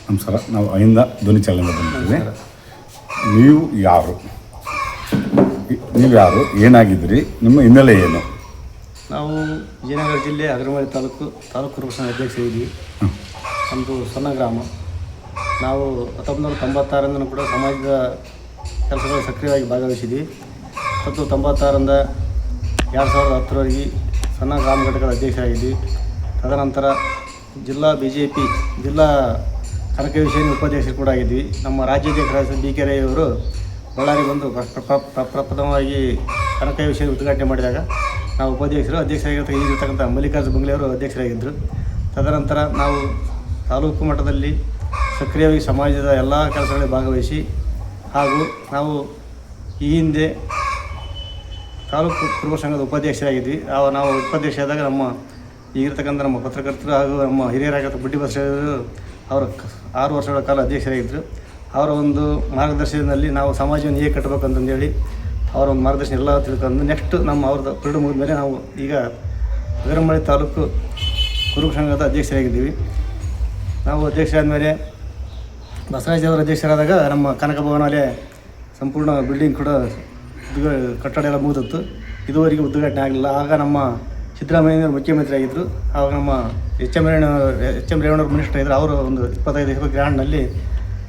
ನಮಸ್ಕಾರ. ನಾವು ಅಹಿಂದ ಧ್ವನಿ ಚಾಲನೆ ಬಂದಿದ್ದೀವಿ. ನೀವು ಯಾರು, ಏನಾಗಿದ್ರಿ, ನಿಮ್ಮ ಹಿನ್ನೆಲೆ ಏನು? ನಾವು ವಿಜಯನಗರ ಜಿಲ್ಲೆ ಅಗ್ರಮಳ್ಳಿ ತಾಲೂಕು ಕುರುಬ ಸಂಘ ಅಧ್ಯಕ್ಷರಿದ್ವಿ. ನಮ್ಮದು ಸಣ್ಣ ಗ್ರಾಮ. ನಾವು 1996ರಿಂದ ಕೂಡ ಸಮಾಜದ ಕೆಲಸಗಳಲ್ಲಿ ಸಕ್ರಿಯವಾಗಿ ಭಾಗವಹಿಸಿದ್ವಿ. 1996ರಿಂದ 2010ರವರೆಗೆ ಸಣ್ಣ ಗ್ರಾಮ ಘಟಕದ ಅಧ್ಯಕ್ಷರಾಗಿದ್ವಿ. ತದನಂತರ ಜಿಲ್ಲಾ BJP ಜಿಲ್ಲಾ ಕನಕ ವಿಷಯ ಉಪಾಧ್ಯಕ್ಷರು ಕೂಡ ಆಗಿದ್ವಿ. ನಮ್ಮ ರಾಜ್ಯಾಧ್ಯಕ್ಷರಾದ BK ರೈ ಅವರು ಬಳ್ಳಾರಿ ಬಂದು ಪ್ರಪ್ರಥಮವಾಗಿ ಕನಕ ವಿಷಯ ಉದ್ಘಾಟನೆ ಮಾಡಿದಾಗ ನಾವು ಅಧ್ಯಕ್ಷರಾಗಿರ್ತಕ್ಕಂಥ ಮಲ್ಲಿಕಾರ್ಜುನ ಬಂಗ್ಲೆ ಅವರು ಅಧ್ಯಕ್ಷರಾಗಿದ್ದರು. ತದನಂತರ ನಾವು ತಾಲೂಕು ಮಟ್ಟದಲ್ಲಿ ಸಕ್ರಿಯವಾಗಿ ಸಮಾಜದ ಎಲ್ಲ ಕೆಲಸಗಳಲ್ಲಿ ಭಾಗವಹಿಸಿ ಹಾಗೂ ನಾವು ಈ ಹಿಂದೆ ತಾಲೂಕು ಕುರುಬ ಸಂಘದ ಉಪಾಧ್ಯಕ್ಷರಾಗಿದ್ವಿ. ನಾವು ಉಪಾಧ್ಯಕ್ಷರಾದಾಗ ಈಗಿರ್ತಕ್ಕಂಥ ನಮ್ಮ ಪತ್ರಕರ್ತರು ಹಾಗೂ ನಮ್ಮ ಹಿರಿಯರಾಗಿದ್ದ ಬುಡ್ಡಿ ಬಸವರಾಜರು ಅವರು 6 ವರ್ಷಗಳ ಕಾಲ ಅಧ್ಯಕ್ಷರಾಗಿದ್ದರು. ಅವರ ಒಂದು ಮಾರ್ಗದರ್ಶನದಲ್ಲಿ ನಾವು ಸಮಾಜವನ್ನು ಹೇಗೆ ಕಟ್ಟಬೇಕಂತಂದೇಳಿ ಅವರ ಒಂದು ಮಾರ್ಗದರ್ಶನ ಎಲ್ಲ ತಿಳ್ಕೊಂಡು ನೆಕ್ಸ್ಟ್ ಅವ್ರದ್ದು ಪಿರಿಯಡ್ ಮುಗಿದ ಮೇಲೆ ನಾವು ಈಗ ಅಗ್ರಮಳ್ಳಿ ತಾಲೂಕು ಕುರುಬ ಸಂಘದ ಅಧ್ಯಕ್ಷರಾಗಿದ್ದೀವಿ. ನಾವು ಅಧ್ಯಕ್ಷರಾದ ಮೇಲೆ ಬಸವರಾಜ್ ಅಧ್ಯಕ್ಷರಾದಾಗ ನಮ್ಮ ಕನಕ ಭವನಲ್ಲೇ ಸಂಪೂರ್ಣ ಬಿಲ್ಡಿಂಗ್ ಕೂಡ ಕಟ್ಟಡ ಎಲ್ಲ ಮುಗಿದಿತ್ತು. ಇದುವರೆಗೆ ಉದ್ಘಾಟನೆ ಆಗಲಿಲ್ಲ. ಆಗ ನಮ್ಮ ಸಿದ್ದರಾಮಯ್ಯನವರು ಮುಖ್ಯಮಂತ್ರಿ ಆಗಿದ್ದರು. ಆವಾಗ ನಮ್ಮ ಎಚ್ ಎಂ ರೇವಣ್ಣವ್ರು ಮಿನಿಸ್ಟರ್ ಇದ್ದರು. ಅವರು ಒಂದು 25 ಎಕರೆ ಗ್ರ್ಯಾಂಡ್ನಲ್ಲಿ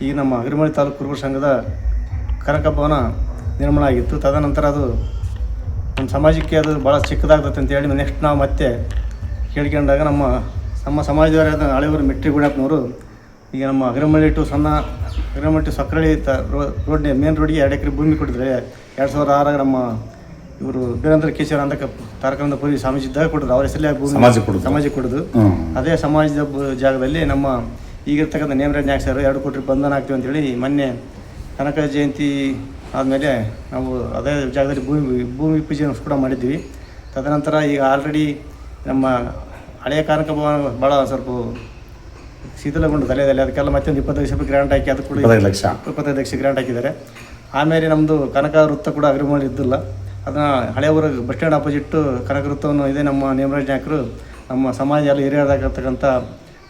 ಈಗ ನಮ್ಮ ಅಗ್ರಮಳ್ಳಿ ತಾಲೂಕು ಕುರುಬ ಸಂಘದ ಕನಕ ಭವನ ನಿರ್ಮಾಣ ಆಗಿತ್ತು. ತದನಂತರ ಅದು ನಮ್ಮ ಸಮಾಜಕ್ಕೆ ಅದು ಭಾಳ ಚಿಕ್ಕದಾಗ್ತದೆ ಅಂತೇಳಿ ನೆಕ್ಸ್ಟ್ ನಾವು ಮತ್ತೆ ಕೇಳ್ಕೊಂಡಾಗ ನಮ್ಮ ಸಮಾಜದವರಾದ ಹಳೆಯವರು ಮೆಟ್ರಿ ಗುಣಪ್ಪನವರು ಈಗ ನಮ್ಮ ಅಗ್ರಮಳ್ಳಿ ಟು ಸಕ್ರಳ್ಳಿ ರೋಡ್ ಮೇನ್ ರೋಡಿಗೆ 2 ಎಕರೆ ಭೂಮಿ ಕೊಟ್ಟಿದ್ದಾರೆ. 2006 ನಮ್ಮ ಇವರು ಬೀರೇಂದ್ರ ಕೇಶವರ ಅಂತ ತಾರಕಾನಂದ ಪುರಿ ಸ್ವಾಮೀಜಿ ಇದ್ದಾಗ ಕೊಡೋದು ಅವ್ರ ಹೆಸರಲ್ಲೇ ಭೂಮಿ ಸಮಾಜಕ್ಕೆ ಕೊಡೋದು. ಅದೇ ಸಮಾಜದ ಜಾಗದಲ್ಲಿ ನಮ್ಮ ಈಗಿರ್ತಕ್ಕಂಥ ನೇಮರಾಜ್ ನಾಯಕ್ ಸರ್ 2 ಕೋಟಿ ಬಂಧನ ಆಗ್ತೀವಿ ಅಂತೇಳಿ ಮೊನ್ನೆ ಕನಕ ಜಯಂತಿ ಆದಮೇಲೆ ನಾವು ಅದೇ ಜಾಗದಲ್ಲಿ ಭೂಮಿ ಪೂಜೆ ಕೂಡ ಮಾಡಿದ್ವಿ. ತದನಂತರ ಈಗ ಆಲ್ರೆಡಿ ನಮ್ಮ ಹಳೆಯ ಕನಕ ಭವನ ಭಾಳ ಸ್ವಲ್ಪ ಶಿಥಿಲಗೊಂಡು ತಲೆಯಲ್ಲಿ ಅದಕ್ಕೆಲ್ಲ ಮತ್ತೊಂದು 25 ಲಕ್ಷ ರೂಪಾಯಿ ಗ್ರಾಂಟ್ ಹಾಕಿ ಅದು ಕೂಡ 25 ಲಕ್ಷ ಗ್ರಾಂಟ್ ಹಾಕಿದ್ದಾರೆ. ಆಮೇಲೆ ನಮ್ಮದು ಕನಕ ವೃತ್ತ ಕೂಡ ಅಗ್ರಮಳ್ಳಿ ಇದ್ದಿಲ್ಲ. ಅದನ್ನು ಹಳೆಯ ಊರಿಗೆ ಬಸ್ ಸ್ಟ್ಯಾಂಡ್ ಅಪೋಸಿಟ್ಟು ಕನಕ ವೃತ್ತವನ್ನು ಇದೆ ನಮ್ಮ ನೇಮರಾಜ್ ನಾಯಕರು ನಮ್ಮ ಸಮಾಜ ಎಲ್ಲ ಹಿರಿಯರಾಗಿರ್ತಕ್ಕಂಥ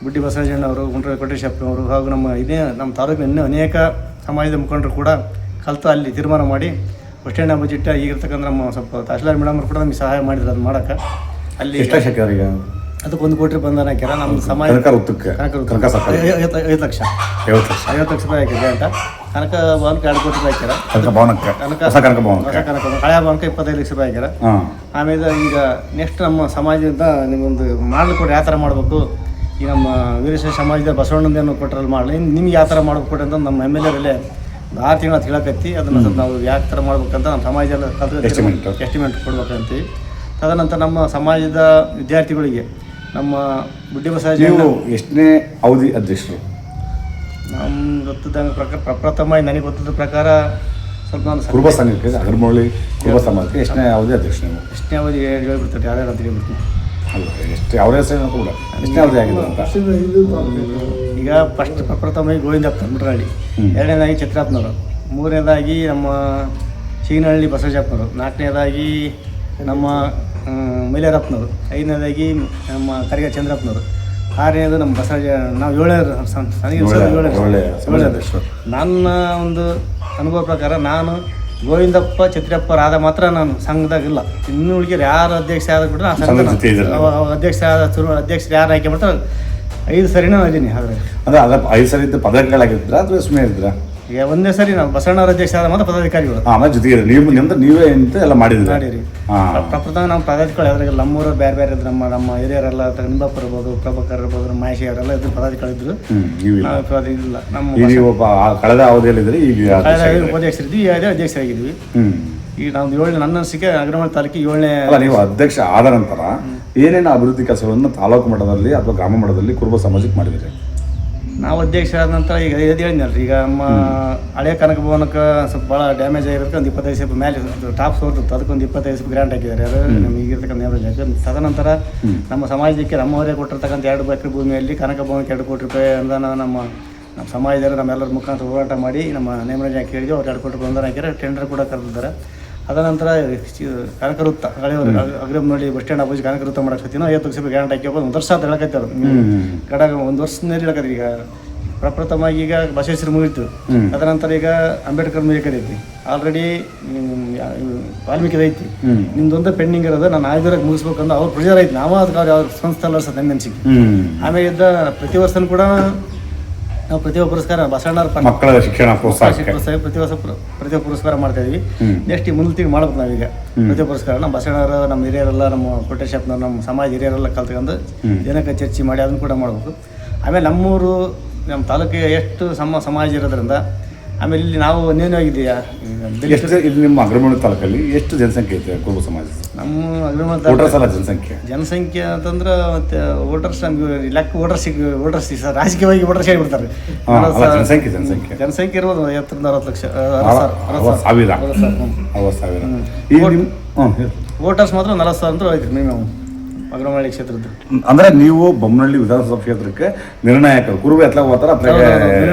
ಬುಡ್ಡಿ ಬಸವರಾಜಣ್ಣವರು, ಗುಂಡ್ರ ಕೊಟ್ಟೇಶಪ್ಪನವರು ಹಾಗೂ ನಮ್ಮ ತಾಲೂಕಿನ ಇನ್ನೂ ಅನೇಕ ಸಮಾಜದ ಮುಖಂಡರು ಕೂಡ ಕಲಿತು ಅಲ್ಲಿ ತೀರ್ಮಾನ ಮಾಡಿ ಬಸ್ ಸ್ಟ್ಯಾಂಡ್ ಅಪೋಸಿಟ್ ಈಗಿರ್ತಕ್ಕಂಥ ನಮ್ಮ ಸ್ವಲ್ಪ ತಹಶೀಲ್ದಾರ್ ಮೇಡಮ್ ಕೂಡ ನಮಗೆ ಸಹಾಯ ಮಾಡಿದ್ರು ಅದು ಮಾಡೋಕ್ಕೆ. ಅಲ್ಲಿ ಅದಕ್ಕೆ 1 ಕೋಟಿ ಬಂಧನ ಹಾಕ್ಯಾರ. ನಮ್ಮ ಸಮಾಜ 50 ಲಕ್ಷ ರೂಪಾಯಿ ಹಾಕಿದೆ ಅಂತ ಕನಕ ಭವನಕ್ಕೆ 2 ಕೋಟಿ ರೂಪಾಯಿ ಹಾಕ್ಯಾರ. ಹಳೆಯ ಭವನಕ್ಕೆ 25 ಲಕ್ಷ ರೂಪಾಯಿ ಹಾಕ್ಯಾರ. ಆಮೇಲೆ ಈಗ ನೆಕ್ಸ್ಟ್ ನಮ್ಮ ಸಮಾಜದಿಂದ ನಿಮ್ಮೊಂದು ಮಾಡಲು ಕೊಡಿ ಯಾವ ಥರ ಮಾಡಬೇಕು, ಈ ನಮ್ಮ ವೀರಶೈವ ಸಮಾಜದ ಬಸವಣ್ಣಂದೇನು ಕೊಟ್ಟರಲ್ಲಿ ಮಾಡಲಿ ನಿಮ್ಗೆ ಯಾವ ಥರ ಮಾಡ್ಬೇಕು ಕೊಡಿ ಅಂತ ನಮ್ಮ MLA ರಲ್ಲೇ 6 ತಿಂಗಳು ಅದು ಹೇಳಕತ್ತಿ. ಅದನ್ನು ಸ್ವಲ್ಪ ನಾವು ಯಾವ ಥರ ಮಾಡ್ಬೇಕಂತ ನಮ್ಮ ಸಮಾಜದಲ್ಲಿ ಎಸ್ಟಿಮೇಟ್ ಕೊಡ್ಬೇಕಂತೀವಿ. ತದನಂತರ ನಮ್ಮ ಸಮಾಜದ ವಿದ್ಯಾರ್ಥಿಗಳಿಗೆ ನಮ್ಮ ಬುಡ್ಡಿ ಬಸವರಾಜ ಎಷ್ಟನೇ ಅವಧಿ ಅಧ್ಯಕ್ಷರು? ನಮ್ಗೆ ಗೊತ್ತಿದ್ದಂಗೆ ಪ್ರಪ್ರಥಮ ನನಗೆ ಗೊತ್ತಿದ್ದ ಪ್ರಕಾರ ಸ್ವಲ್ಪ ನಾನು ಕುರುಬ ಸಂಘಕ್ಕೆ ಅಗ್ರಮಳ್ಳಿ ಕುರುಬ ಸಮಾಜಕ್ಕೆ ಎಷ್ಟನೇ ಅವಧಿ ಅಧ್ಯಕ್ಷ? ಎಷ್ಟನೇ ಅವಧಿ ಹೇಳ್ಬಿಡ್ತಾರೆ, ಯಾರ್ಯಾರು ಅಂತ ಹೇಳ್ಬಿಡ್ತೀನಿ. ಅಲ್ಲ ಎಷ್ಟು ಅವರ ಹೆಸರು ಕೂಡ ಎಷ್ಟನೇ ಅವಧಿ ಆಗಿದೆ ಅಂತ ಈಗ ಫಸ್ಟ್ ಪ್ರಪ್ರಥಮ ಗೋವಿಂದಪ್ಪ ಮುಟ್ರಹಳ್ಳಿ, 2ನೇದಾಗಿ ಚಿತ್ರಾಪ್ನವರು, 3ನೇದಾಗಿ ನಮ್ಮ ಚೀನಹಳ್ಳಿ ಬಸವಜಪ್ಪನವರು, 4ನೇದಾಗಿ ನಮ್ಮ ಮೈಲಾರಪ್ಪನವರು, 5ನೇದಾಗಿ ನಮ್ಮ ಕರಿಗ ಚಂದ್ರಪ್ಪನವರು, 6ನೇದು ನಮ್ಮ ಬಸವರಾಜ. ನಾವು 7ನೇದು. ನನ್ನ ಒಂದು ಅನುಭವ ಪ್ರಕಾರ ನಾನು ಗೋವಿಂದಪ್ಪ ಚಿತ್ರಪ್ಪರಾದ ಮಾತ್ರ ನಾನು ಸಂಘದಾಗಿಲ್ಲ. ಇನ್ನು ಉಳಿಕೆ ಯಾರು ಅಧ್ಯಕ್ಷ ಆದ ಬಿಟ್ಟರೆ ಆ ಸಂಘದ ಅಧ್ಯಕ್ಷರು ಯಾರು ಆಯ್ಕೆ ಮಾಡ್ತಾರೆ 5 ಸರಿನೂ ಇದ್ದೀನಿ. ಅದ್ರ 5 ಸರಿ ಇದ್ದ ಪದಾಧಿಕಾರಿಗಳಾಗಿದ್ರ ಅಥವಾ ಸುಮ್ಮನೆ ಇದ್ರ? ಈಗ ಒಂದೇ ಸರಿ ನಾವು ಬಸವಣ್ಣವ್ರ ಅಧ್ಯಕ್ಷ ಆದ ಮಾತ್ರ ಪದಾಧಿಕಾರಿಗಳು. ಜೊತೆಗೆ ನೀವೇ ಅಂತ ಎಲ್ಲ ಮಾಡಿದ್ರಿ. ಪ್ರಪ್ರಥಮ ನಮ್ಮ ಪದಾಧಿಕಾರಿ ಅದ್ರಾಗ ನಮ್ಮೂರು ಬೇರೆ ಇದ್ರು. ನಮ್ಮ ಹಿರಿಯರೆಲ್ಲ ನಿಂಬಪ್ಪ ಇರ್ಬೋದು, ಪ್ರಭಾಕರ್ ಇರ್ಬೋದು, ನಮ್ಮ ಮಹೇಶ್ ಅವರೆಲ್ಲ ಇದ್ರು ಪದಾಧಿಕಾರಿದ್ರು. ಇಲ್ಲ ನಮ್ಮ ಕಳೆದ ಅವಧಿಯಲ್ಲಿದ್ದರೆ ಈಗ ಉಪಾಧ್ಯಕ್ಷರಿದ್ವಿ, ಅದೇ ಅಧ್ಯಕ್ಷರಾಗಿದ್ವಿ. ಈಗ ನಾವು 7ನೇ ನನ್ನ ಅನಿಸಿಕೆ ಅಗ್ರಮಳ್ಳಿ ತಾಲೂಕಿಗೆ 7ನೇ. ನೀವು ಅಧ್ಯಕ್ಷ ಆದ ನಂತರ ಏನೇನು ಅಭಿವೃದ್ಧಿ ಕೆಲಸಗಳನ್ನು ತಾಲೂಕು ಮಟ್ಟದಲ್ಲಿ ಅಥವಾ ಗ್ರಾಮ ಮಟ್ಟದಲ್ಲಿ ಕುರುಬ ಸಮಾಜಕ್ಕೆ ಮಾಡಿದ್ರಿ? ನಾವು ಅಧ್ಯಕ್ಷರಾದ ನಂತರ ಈಗ ಹೇಳಿದ್ನಲ್ರಿ, ಈಗ ನಮ್ಮ ಹಳೆಯ ಕನಕ ಭವನಕ್ಕೆ ಸ್ವಲ್ಪ ಭಾಳ ಡ್ಯಾಮೇಜ್ ಆಗಿರೋದಕ್ಕೆ ಒಂದು 25 ರೂಪಾಯಿ ಮೇಲೆ ಟಾಪ್ ಸೋರ್ತಿತ್ತು, ಅದಕ್ಕೊಂದು 25 ರೂಪಾಯಿ ಗ್ರಾಂಟ್ ಹಾಕಿದ್ದಾರೆ. ಅದು ನಮಗೆ ಈಗಿರ್ತಕ್ಕಂಥ ನೇಮರಾಜ್. ತದನಂತರ ನಮ್ಮ ಸಮಾಜಕ್ಕೆ ನಮ್ಮವರೇ ಕೊಟ್ಟಿರ್ತಕ್ಕಂಥ 2 ಎಕರೆ ಭೂಮಿಯಲ್ಲಿ ಕನಕ ಭವನಕ್ಕೆ 2 ಕೋಟಿ ರೂಪಾಯಿ ಅನುದಾನ ನಮ್ಮ ಸಮಾಜದವರು ನಮ್ಮೆಲ್ಲರ ಮುಖಾಂತರ ಹೋರಾಟ ಮಾಡಿ ನಮ್ಮ ನೇಮರಾಜ್ ಹಾಕಿ ಹೇಳಿದ್ವಿ. ಅವ್ರು 2 ಕೋಟಿ ರೂಪಾಯಿ ಅನುದಾನ ಹಾಕಿದ್ದಾರೆ. ಟೆಂಡರ್ ಕೂಡ ಕರೆದಿದ್ದಾರೆ. ಅದನಂತರ ಕನಕ ವೃತ್ತ ಹಳೆಯವರು ಅಗ್ರಮಳ್ಳಿ ಬಸ್ ಸ್ಟ್ಯಾಂಡ್ ಅಪೋಸಿಟ್ ಕನಕ ವೃತ್ತ ಮಾಡಕ್ಕೆ 50 ಲಕ್ಷ ರೂಪಾಯಿ ಗ್ರಾಂಟ್ ಹಾಕಿ 1 ವರ್ಷ ಅಂತ ಹೇಳಕತ್ತಾರೆ. ಗಡ 1 ವರ್ಷದಲ್ಲಿ ಹೇಳಕತ್ತೀರಿ. ಈಗ ಪ್ರಪ್ರಥಮವಾಗಿ ಈಗ ಬಸವೇಶ್ವರ ಮುಗಿತು. ಅದರ ನಂತರ ಈಗ ಅಂಬೇಡ್ಕರ್ ಮುಗಿಯಕಡೆ ಐತಿ. ಆಲ್ರೆಡಿ ವಾಲ್ಮೀಕಿ ಐತಿ. ನಿಮ್ದೊಂದು ಪೆಂಡಿಂಗ್ ಇರೋದು ನಾನು 5 ಮುಗಿಸ್ಬೇಕಂತ ಅವ್ರ ಪ್ರೆಷರ್ ಐತಿ. ನಾವು ಅದಕ್ಕೆ ಅವ್ರ ಸಂಸ್ಥೆ ಅಲ್ಲ ಸರ್ ನಮ್ಮ ಅನಿಸಿಕೆ. ಆಮೇಲೆ ಇದ್ದ ಪ್ರತಿ ವರ್ಷನೂ ಕೂಡ ನಾವು ಪ್ರತಿಭಾ ಪುರಸ್ಕಾರ ಬಸವಣ್ಣರ ಮಕ್ಕಳ ಶಿಕ್ಷಣ ಪ್ರತಿಭಾ ಪುರಸ್ಕಾರ ಮಾಡ್ತಾ ಇದೀವಿ. ನೆಕ್ಸ್ಟ್ ಈ ಮುಂದೆ ತಿಂಗಳು ಮಾಡ್ಬೇಕು ನಾವೀಗ ಪ್ರತಿಭಾ ಪುರಸ್ಕಾರ. ನಮ್ಮ ಬಸವಣ್ಣರ ನಮ್ಮ ಹಿರಿಯರೆಲ್ಲ ನಮ್ಮ ಕೋಟೇಶಪ್ಪನವ್ರು ನಮ್ಮ ಸಮಾಜ ಹಿರಿಯರೆಲ್ಲ ಕಲ್ತ್ಕೊಂಡು ಜನಕ್ಕೆ ಚರ್ಚೆ ಮಾಡಿ ಅದನ್ನು ಕೂಡ ಮಾಡಬೇಕು. ಆಮೇಲೆ ನಮ್ಮೂರು ನಮ್ಮ ತಾಲೂಕಿಗೆ ಎಷ್ಟು ಸಮಾಜ ಇರೋದ್ರಿಂದ ಆಮೇಲೆ ಇಲ್ಲಿ ನಾವು ನೇನವಾಗಿದೆಯಾ ಇಲ್ಲಿ ನಿಮ್ಮ ಅಗ್ರಮೂಲ ತಾಲೂಕಲ್ಲಿ ಎಷ್ಟು ಜನಸಂಖ್ಯೆ ಐತೆ ಕುರುಬ ಸಮಾಜ? ನಮ್ಮ ಅಗ್ರಮೂಲ ಜನಸಂಖ್ಯೆ ಅಂತಂದ್ರೆ ಮತ್ತೆ ವೋಟರ್ಸ್ ನಮ್ಗೆ ಲೆಕ್ಕ ವೋಟರ್ಸ್ ಸರ್ ರಾಜಕೀಯವಾಗಿ ವೋಟರ್ಸ್ ಹೇಳ್ಬಿಡ್ತಾರೆ. ಜನಸಂಖ್ಯೆ ಇರ್ಬೋದು 30-40 ಲಕ್ಷ ವೋಟರ್ಸ್ ಮಾತ್ರ 40,000 ಅಂತ ಐತ್ರಿ ಮಿನಿಮಮ್ ಅಗ್ರಮಳ್ಳಿ ಕ್ಷೇತ್ರದ್ದು. ಅಂದ್ರೆ ನೀವು ಬೊಮ್ಮನಹಳ್ಳಿ ವಿಧಾನಸಭಾ ಕ್ಷೇತ್ರಕ್ಕೆ ನಿರ್ಣಾಯಕರು ಕುರುಬೆ ಎತ್ಲ ಹೋಗ್ತಾರೆ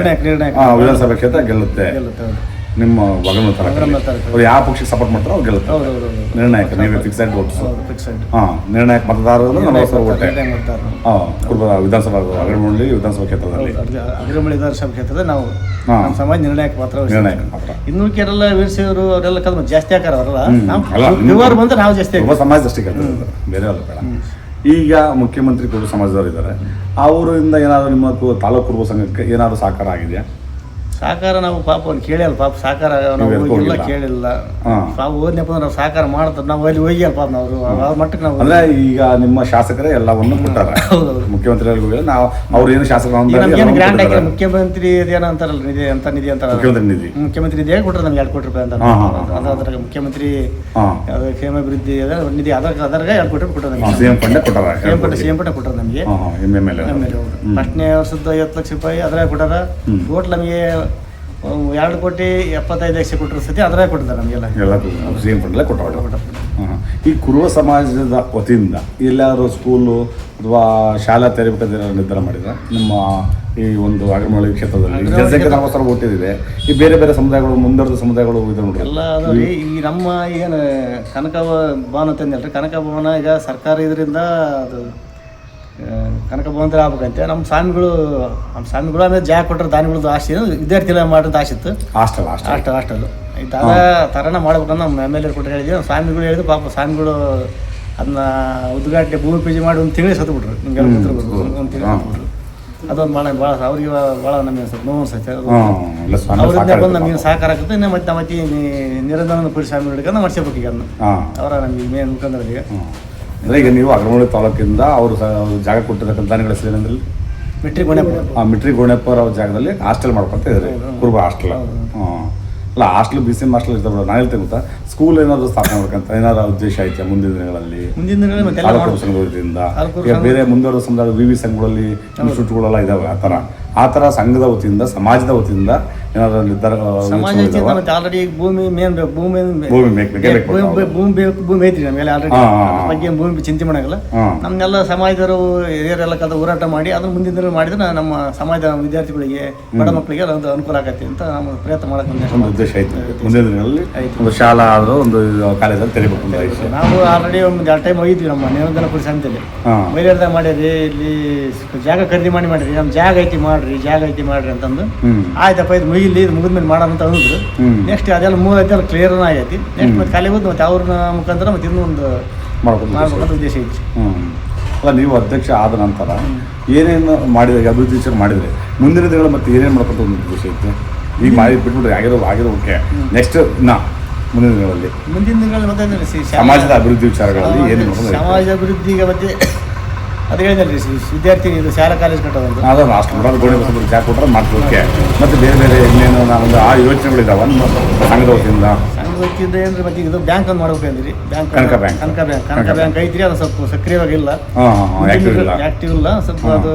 ವಿಧಾನಸಭಾ ಕ್ಷೇತ್ರ ಗೆಲ್ಲುತ್ತೆ. ನಿಮ್ಮ ಬಗಲ್ ಅವ್ರು ಯಾವ ಪಕ್ಷಕ್ಕೆ ಸಪೋರ್ಟ್ ಮಾಡ್ತಾರೋ ಅವ್ರು ಗೆಲ್ಲುತ್ತೆ. ನಿರ್ಣಾಯಕ ನೀವೇ ಫಿಕ್ಸೆಡ್ ವೋಟ್ಸ್. ನಿರ್ಣಾಯಕ ಮತದಾರರು 40,000 ಓಟೆ ಕುರುಬ ವಿಧಾನಸಭಾ ಅಗ್ರಮಳ್ಳಿ ವಿಧಾನಸಭಾ ಕ್ಷೇತ್ರದಲ್ಲಿ ಅಗ್ರಮಳ್ಳಿ ವಿಧಾನಸಭಾ ಕ್ಷೇತ್ರದ ನಾವು ನಮ್ಮ ಸಮಾಜ ನಿರ್ಣಾಯಕ ಪಾತ್ರ. ಇನ್ನು ಕೆರೆಲ್ಲ ವೀರಶೈವರು ಅವರೆಲ್ಲ ಕಲ್ಮ ಜಾಸ್ತಿ ಹಾಕಾರ ಅವರಲ್ಲ ಬಂದ್ರೆ ನಾವು ಜಾಸ್ತಿ ಸಮಾಜ ಅಷ್ಟೇ ಬೇರೆ ಅಲ್ಲ ಬೇಡ. ಈಗ ಮುಖ್ಯಮಂತ್ರಿ ಕುರುಬ ಸಮಾಜದವರು ಇದ್ದಾರೆ. ಅವರಿಂದ ಏನಾದರೂ ನಿಮ್ಮ ತಾಲೂಕು ಕುರುಬ ಸಂಘಕ್ಕೆ ಏನಾದರೂ ಸಹಕಾರ ಆಗಿದೆಯಾ? ಸಹಕಾರ ನಾವು ಪಾಪ ಅವ್ನು ಕೇಳಿಲ್ಲ. ಪಾಪ ಸಹಕಾರ ನಾವು ಕೇಳಿಲ್ಲ. ಪಾಪ ಹೋದ್ನಪ್ಪ ಅಂದ್ರೆ ನಾವು ಸಹಕಾರ ಮಾಡ್ತಾರೆ. ನಾವು ಅಲ್ಲಿ ಹೋಗಿಲ್ಲ ಪಾಪ ನಾವು ಆ ಮಟ್ಟಕ್ಕೆ ನಾವು ಅಂದ್ರೆ ಈಗ ನಿಮ್ಮ ಶಾಸಕರೇ ಎಲ್ಲವನ್ನು ಕೊಟ್ಟಾರ. ಮುಖ್ಯಮಂತ್ರಿ ನಾವು ಅವ್ರು ಏನು ಶಾಸಕರು ಗ್ರಾಂಡ್ ಆಗಿ ಮುಖ್ಯಮಂತ್ರಿ ಇದೇನೋ ಅಂತಾರಲ್ಲ ನಿಧಿ ಅಂತ ನಿಧಿ ಅಂತಾರ. ಮುಖ್ಯಮಂತ್ರಿ ನಿಧಿ ಕೊಟ್ಟರೆ ನಮ್ಗೆ 2 ಕೋಟಿ ರೂಪಾಯಿ ಅಂತ ಅದ್ರಾಗ ಮುಖ್ಯಮಂತ್ರಿ ಕ್ಷೇಮಾಭಿವೃದ್ಧಿ ನಿಧಿ ಅದ್ರಾಗ 2 ಕೋಟಿ ರೂಪಾಯಿ ಕೊಟ್ಟರೆ ಸಿಎಂ ಪಟ್ಟ ಕೊಟ್ಟರೆ ನಮಗೆ. ಫಸ್ಟ್ನೇ ವರ್ಷದ 50 ಲಕ್ಷ ರೂಪಾಯಿ ಅದ್ರಾಗ ಕೊಟ್ಟಾರ. ಟೋಟಲ್ ನಮಗೆ 2,75,00,000 ಕೊಟ್ಟರು ಸತಿ ಅದ್ರಾಗ ಕೊಟ್ಟಿದ್ದಾರೆ ನಮಗೆಲ್ಲ ಸಿಎಂ ಫಂಡಲ್ಲೇ ಕೊಟ್ಟ. ಈ ಕುರುಬ ಸಮಾಜದ ವತಿಯಿಂದ ಎಲ್ಲಾದರೂ ಸ್ಕೂಲು ಅಥವಾ ಶಾಲಾ ತೆರಬೇಕಾದ್ರೆ ನಿರ್ಧಾರ ಮಾಡಿದ್ರೆ ನಿಮ್ಮ ಈ ಒಂದು ಅಗ್ರಮಳ್ಳಿ ಕ್ಷೇತ್ರದಲ್ಲಿ ಜನಸಂಖ್ಯೆ 40,000 ಹುಟ್ಟಿದೆ. ಈ ಬೇರೆ ಬೇರೆ ಸಮುದಾಯಗಳು ಮುಂದುವರೆದ ಸಮುದಾಯಗಳು ಇದೆ ನೋಡ್ರಿ ಎಲ್ಲ ಅದಾವ್ರಿ. ಈ ನಮ್ಮ ಏನು ಕನಕ ಭವನ ಅಂತಂದಲ್ರಿ, ಕನಕ ಭವನ ಈಗ ಸರ್ಕಾರ ಇದರಿಂದ ಅದು ಕನಕ ಭವನ ಆಗ್ಬೇಕಂತೆ ನಮ್ಮ ಸ್ವಾಮಿಗಳು ಆಮೇಲೆ ಜಾಗ ಕೊಟ್ಟರೆ ದಾನಿಗಳದ್ದು ಆಸೆ ವಿದ್ಯಾರ್ಥಿಗಳ ಮಾಡೋದು ಆಸೆ ಇತ್ತು. ಹಾಸ್ಟೆಲ್ ಇದ್ದಾಗ ಥರನ ಮಾಡ್ಬೇಕಂತ ನಮ್ಮ MLA ಕೊಟ್ಟರೆ ಹೇಳಿದ್ವಿ. ಸ್ವಾಮಿಗಳು ಹೇಳಿದ್ರು. ಪಾಪ ಸ್ವಾಮಿಗಳು ಅದನ್ನ ಉದ್ಘಾಟನೆ ಭೂಮಿ ಪೂಜೆ ಮಾಡಿ 1 ತಿಂಗಳು ಸತ್ಬಿಟ್ರು. ನಿಮ್ಗೆಲ್ಲ ಗೊತ್ತಿರ್ಬೋದು 1 ತಿಂಗಳು ಸತ್ಬಿಟ್ರು. ಅದೊಂದು ಭಾಳ ಅವ್ರಿಗೆ ಭಾಳ ನಮಗೆ ಸ್ವಲ್ಪ ನೋವು ಅನ್ಸುತ್ತೆ. ಅವ್ರಿಂದ ಬಂದು ನಮಗೆ ಸಹಕಾರ ಆಗುತ್ತೆ. ಮತ್ತೆ ನಿರಂಜನ ಪುರಿ ಸ್ವಾಮಿ ಹಿಡ್ಕೊಂಡು ಮಾಡ್ಸಬೇಕು. ಈಗ ಅದನ್ನ ಅವರ ನಮಗೆ ಮೇನ್ ಮುಖಂಡರಿಗೆ. ಅಂದರೆ ಈಗ ನೀವು ಅಗ್ರಮಳ್ಳಿ ತಾಲೂಕಿಂದ ಅವರು ಜಾಗ ಕೊಟ್ಟಿರ್ತಕ್ಕಂಥ ದಾನಿಗಳ ಹೆಸರು ಏನಂದ್ರೆ ಮಿಟ್ರಿ ಗೋಣೆಪ್ಪರ್ ಅವ್ರ ಜಾಗದಲ್ಲಿ ಹಾಸ್ಟೆಲ್ ಮಾಡ್ಕೊತ ಇದ್ದಾರೆ, ಕುರುಬ ಹಾಸ್ಟೆಲ್. ಅಲ್ಲ ಹಾಸ್ಟೆಲ್ BCM ಹಾಸ್ಟೆಲ್ ಇರ್ತಾವೆ. ನಾನು ಹೇಳ್ತೇನೆ ಗೊತ್ತಾ, ಸ್ಕೂಲ್ ಏನಾದರೂ ಸ್ಥಾಪನೆ ಮಾಡ್ಕೊಂತ ಏನಾದ್ರು ಉದ್ದೇಶ ಐತೆ ಮುಂದಿನ ದಿನಗಳಲ್ಲಿ? ತಾಲೂಕು ಸಂಘದಿಂದ ಈಗ ಬೇರೆ ಮುಂದುವರೆದ ಸಮುದಾಯದ ವಿವಿ ಸಂಘಗಳಲ್ಲಿ ಇನ್ಸ್ಟಿಟ್ಯೂಟ್ಗಳೆಲ್ಲ ಇದಾವೆ. ಆ ಥರ ಸಂಘದ ವತಿಯಿಂದ ಸಮಾಜದ ವತಿಯಿಂದ ಏನಾದ್ರು ನಿರ್ಧಾರ ಆಲ್ರೆಡಿ ಭೂಮಿ ಐತ್ರಿ ನಮ್ಗೆಲ್ಲ ಆಲ್ರೆಡಿ ಬಗ್ಗೆ ಭೂಮಿ ಚಿಂತೆ ಮಾಡಂಗಿಲ್ಲ. ನಮ್ಗೆಲ್ಲ ಸಮಾಜದವರು ಹಿರಿಯರೆಲ್ಲ ಕದ ಹೋರಾಟ ಮಾಡಿ ಅದನ್ನ ಮುಂದಿನ ದಿನ ಮಾಡಿದ್ರೆ ನಮ್ಮ ಸಮಾಜದ ವಿದ್ಯಾರ್ಥಿಗಳಿಗೆ ಬಡ ಮಕ್ಕಳಿಗೆ ಒಂದು ಅನುಕೂಲ ಆಗತ್ತೆ ಅಂತ ನಮ್ಮ ಪ್ರಯತ್ನ ಮಾಡಕ್ಕೆ ಉದ್ದೇಶ ಐತೆ. ಮುಂದಿನ ದಿನಗಳಲ್ಲಿ ಒಂದು ಶಾಲಾ ಆದರೂ ಒಂದು ಕಾಲೇಜಲ್ಲಿ ತೆರಿಬೇಕು. ನಾವು ಆಲ್ರೆಡಿ ಒಂದು 2 ಟೈಮ್ ಹೋಗಿದ್ವಿ ನಮ್ಮ ನಿರಂಜನ ಪುರಿ ಸಂತೆಯಲ್ಲಿ. ಮೈಲಾರದಾಗ ಮಾಡಿರಿ, ಇಲ್ಲಿ ಜಾಗ ಖರೀದಿ ಮಾಡಿರಿ, ನಮ್ಮ ಜಾಗ ಐತಿ ಮಾಡ್ರಿ ಅಂತಂದು ಆಯ್ತಪ್ಪ ಇದು ಮುಗಿಲಿ, ಇದು ಮುಗಿದ್ಮೇಲೆ ಮಾಡೋಣ ಅಂತ ಅಂದ್ರು. ನೆಕ್ಸ್ಟ್ ಅದೆಲ್ಲ ಮೂಲ ಐತಿ ಅಲ್ಲ ಕ್ಲಿಯರ್ ಆಗೈತಿ. ನೆಕ್ಸ್ಟ್ ಮತ್ತೆ ಖಾಲಿ ಹೋದ್ ಮತ್ತೆ ಅವ್ರನ್ನ ಮುಖಾಂತರ ಮತ್ತೆ ಇನ್ನೊಂದು ಮಾಡ್ಬೇಕಂತ ಉದ್ದೇಶ ಐತಿ. ಅಲ್ಲ ನೀವು ಅಧ್ಯಕ್ಷ ಆದ ನಂತರ ಏನೇನು ಮಾಡಿದ್ರೆ ಅಭಿವೃದ್ಧಿ ವಿಚಾರ ಮಾಡಿದ್ರೆ ಮುಂದಿನ ದಿನಗಳು ಮತ್ತೆ ಏನೇನು ಮಾಡ್ಕೊಂತ ಒಂದು ಉದ್ದೇಶ ಐತೆ? ಈಗ ಮಾಡಿ ಬಿಟ್ಬಿಟ್ರೆ ಆಗಿರೋ ಓಕೆ. ನೆಕ್ಸ್ಟ್ ಮುಂದಿನ ದಿನಗಳಲ್ಲಿ ಮತ್ತೆ ಸಮಾಜದ ಅಭಿವೃದ್ಧಿ ವಿಚಾರಗಳಲ್ಲಿ ಏನು ಸಮಾಜ ಅಭಿವೃದ್ಧಿಗೆ ಮತ್ತೆ ಅದು ಹೇಳಿದ್ರಿ ವಿದ್ಯಾರ್ಥಿ ಇದು ಶಾಲಾ ಕಾಲೇಜ್ ಕಟ್ಟೋದು ಅದು ಅಷ್ಟು ಗೋಣಿ ಬಸ್ ಜಾಗ ಕೊಟ್ಟರೆ ಮಾಡ್ಕೋಕೆ. ಮತ್ತು ಬೇರೆ ಇನ್ನೇನು ನಾವೊಂದು ಆ ಯೋಚನೆಗಳಿದ್ದಾವೆ ಸಂಘದ ವತಿಯಿಂದ ಏನ್ರಿ ಮತ್ತೆ ಇದು ಬ್ಯಾಂಕ್ ಒಂದು ಮಾಡ್ಬೇಕಂದ್ರಿ. ಕನಕ ಬ್ಯಾಂಕ್ ಐತ್ರಿ. ಅದು ಸ್ವಲ್ಪ ಸಕ್ರಿಯವಾಗಿಲ್ಲ, ಆಕ್ಟಿವ್ ಇಲ್ಲ. ಸ್ವಲ್ಪ ಅದು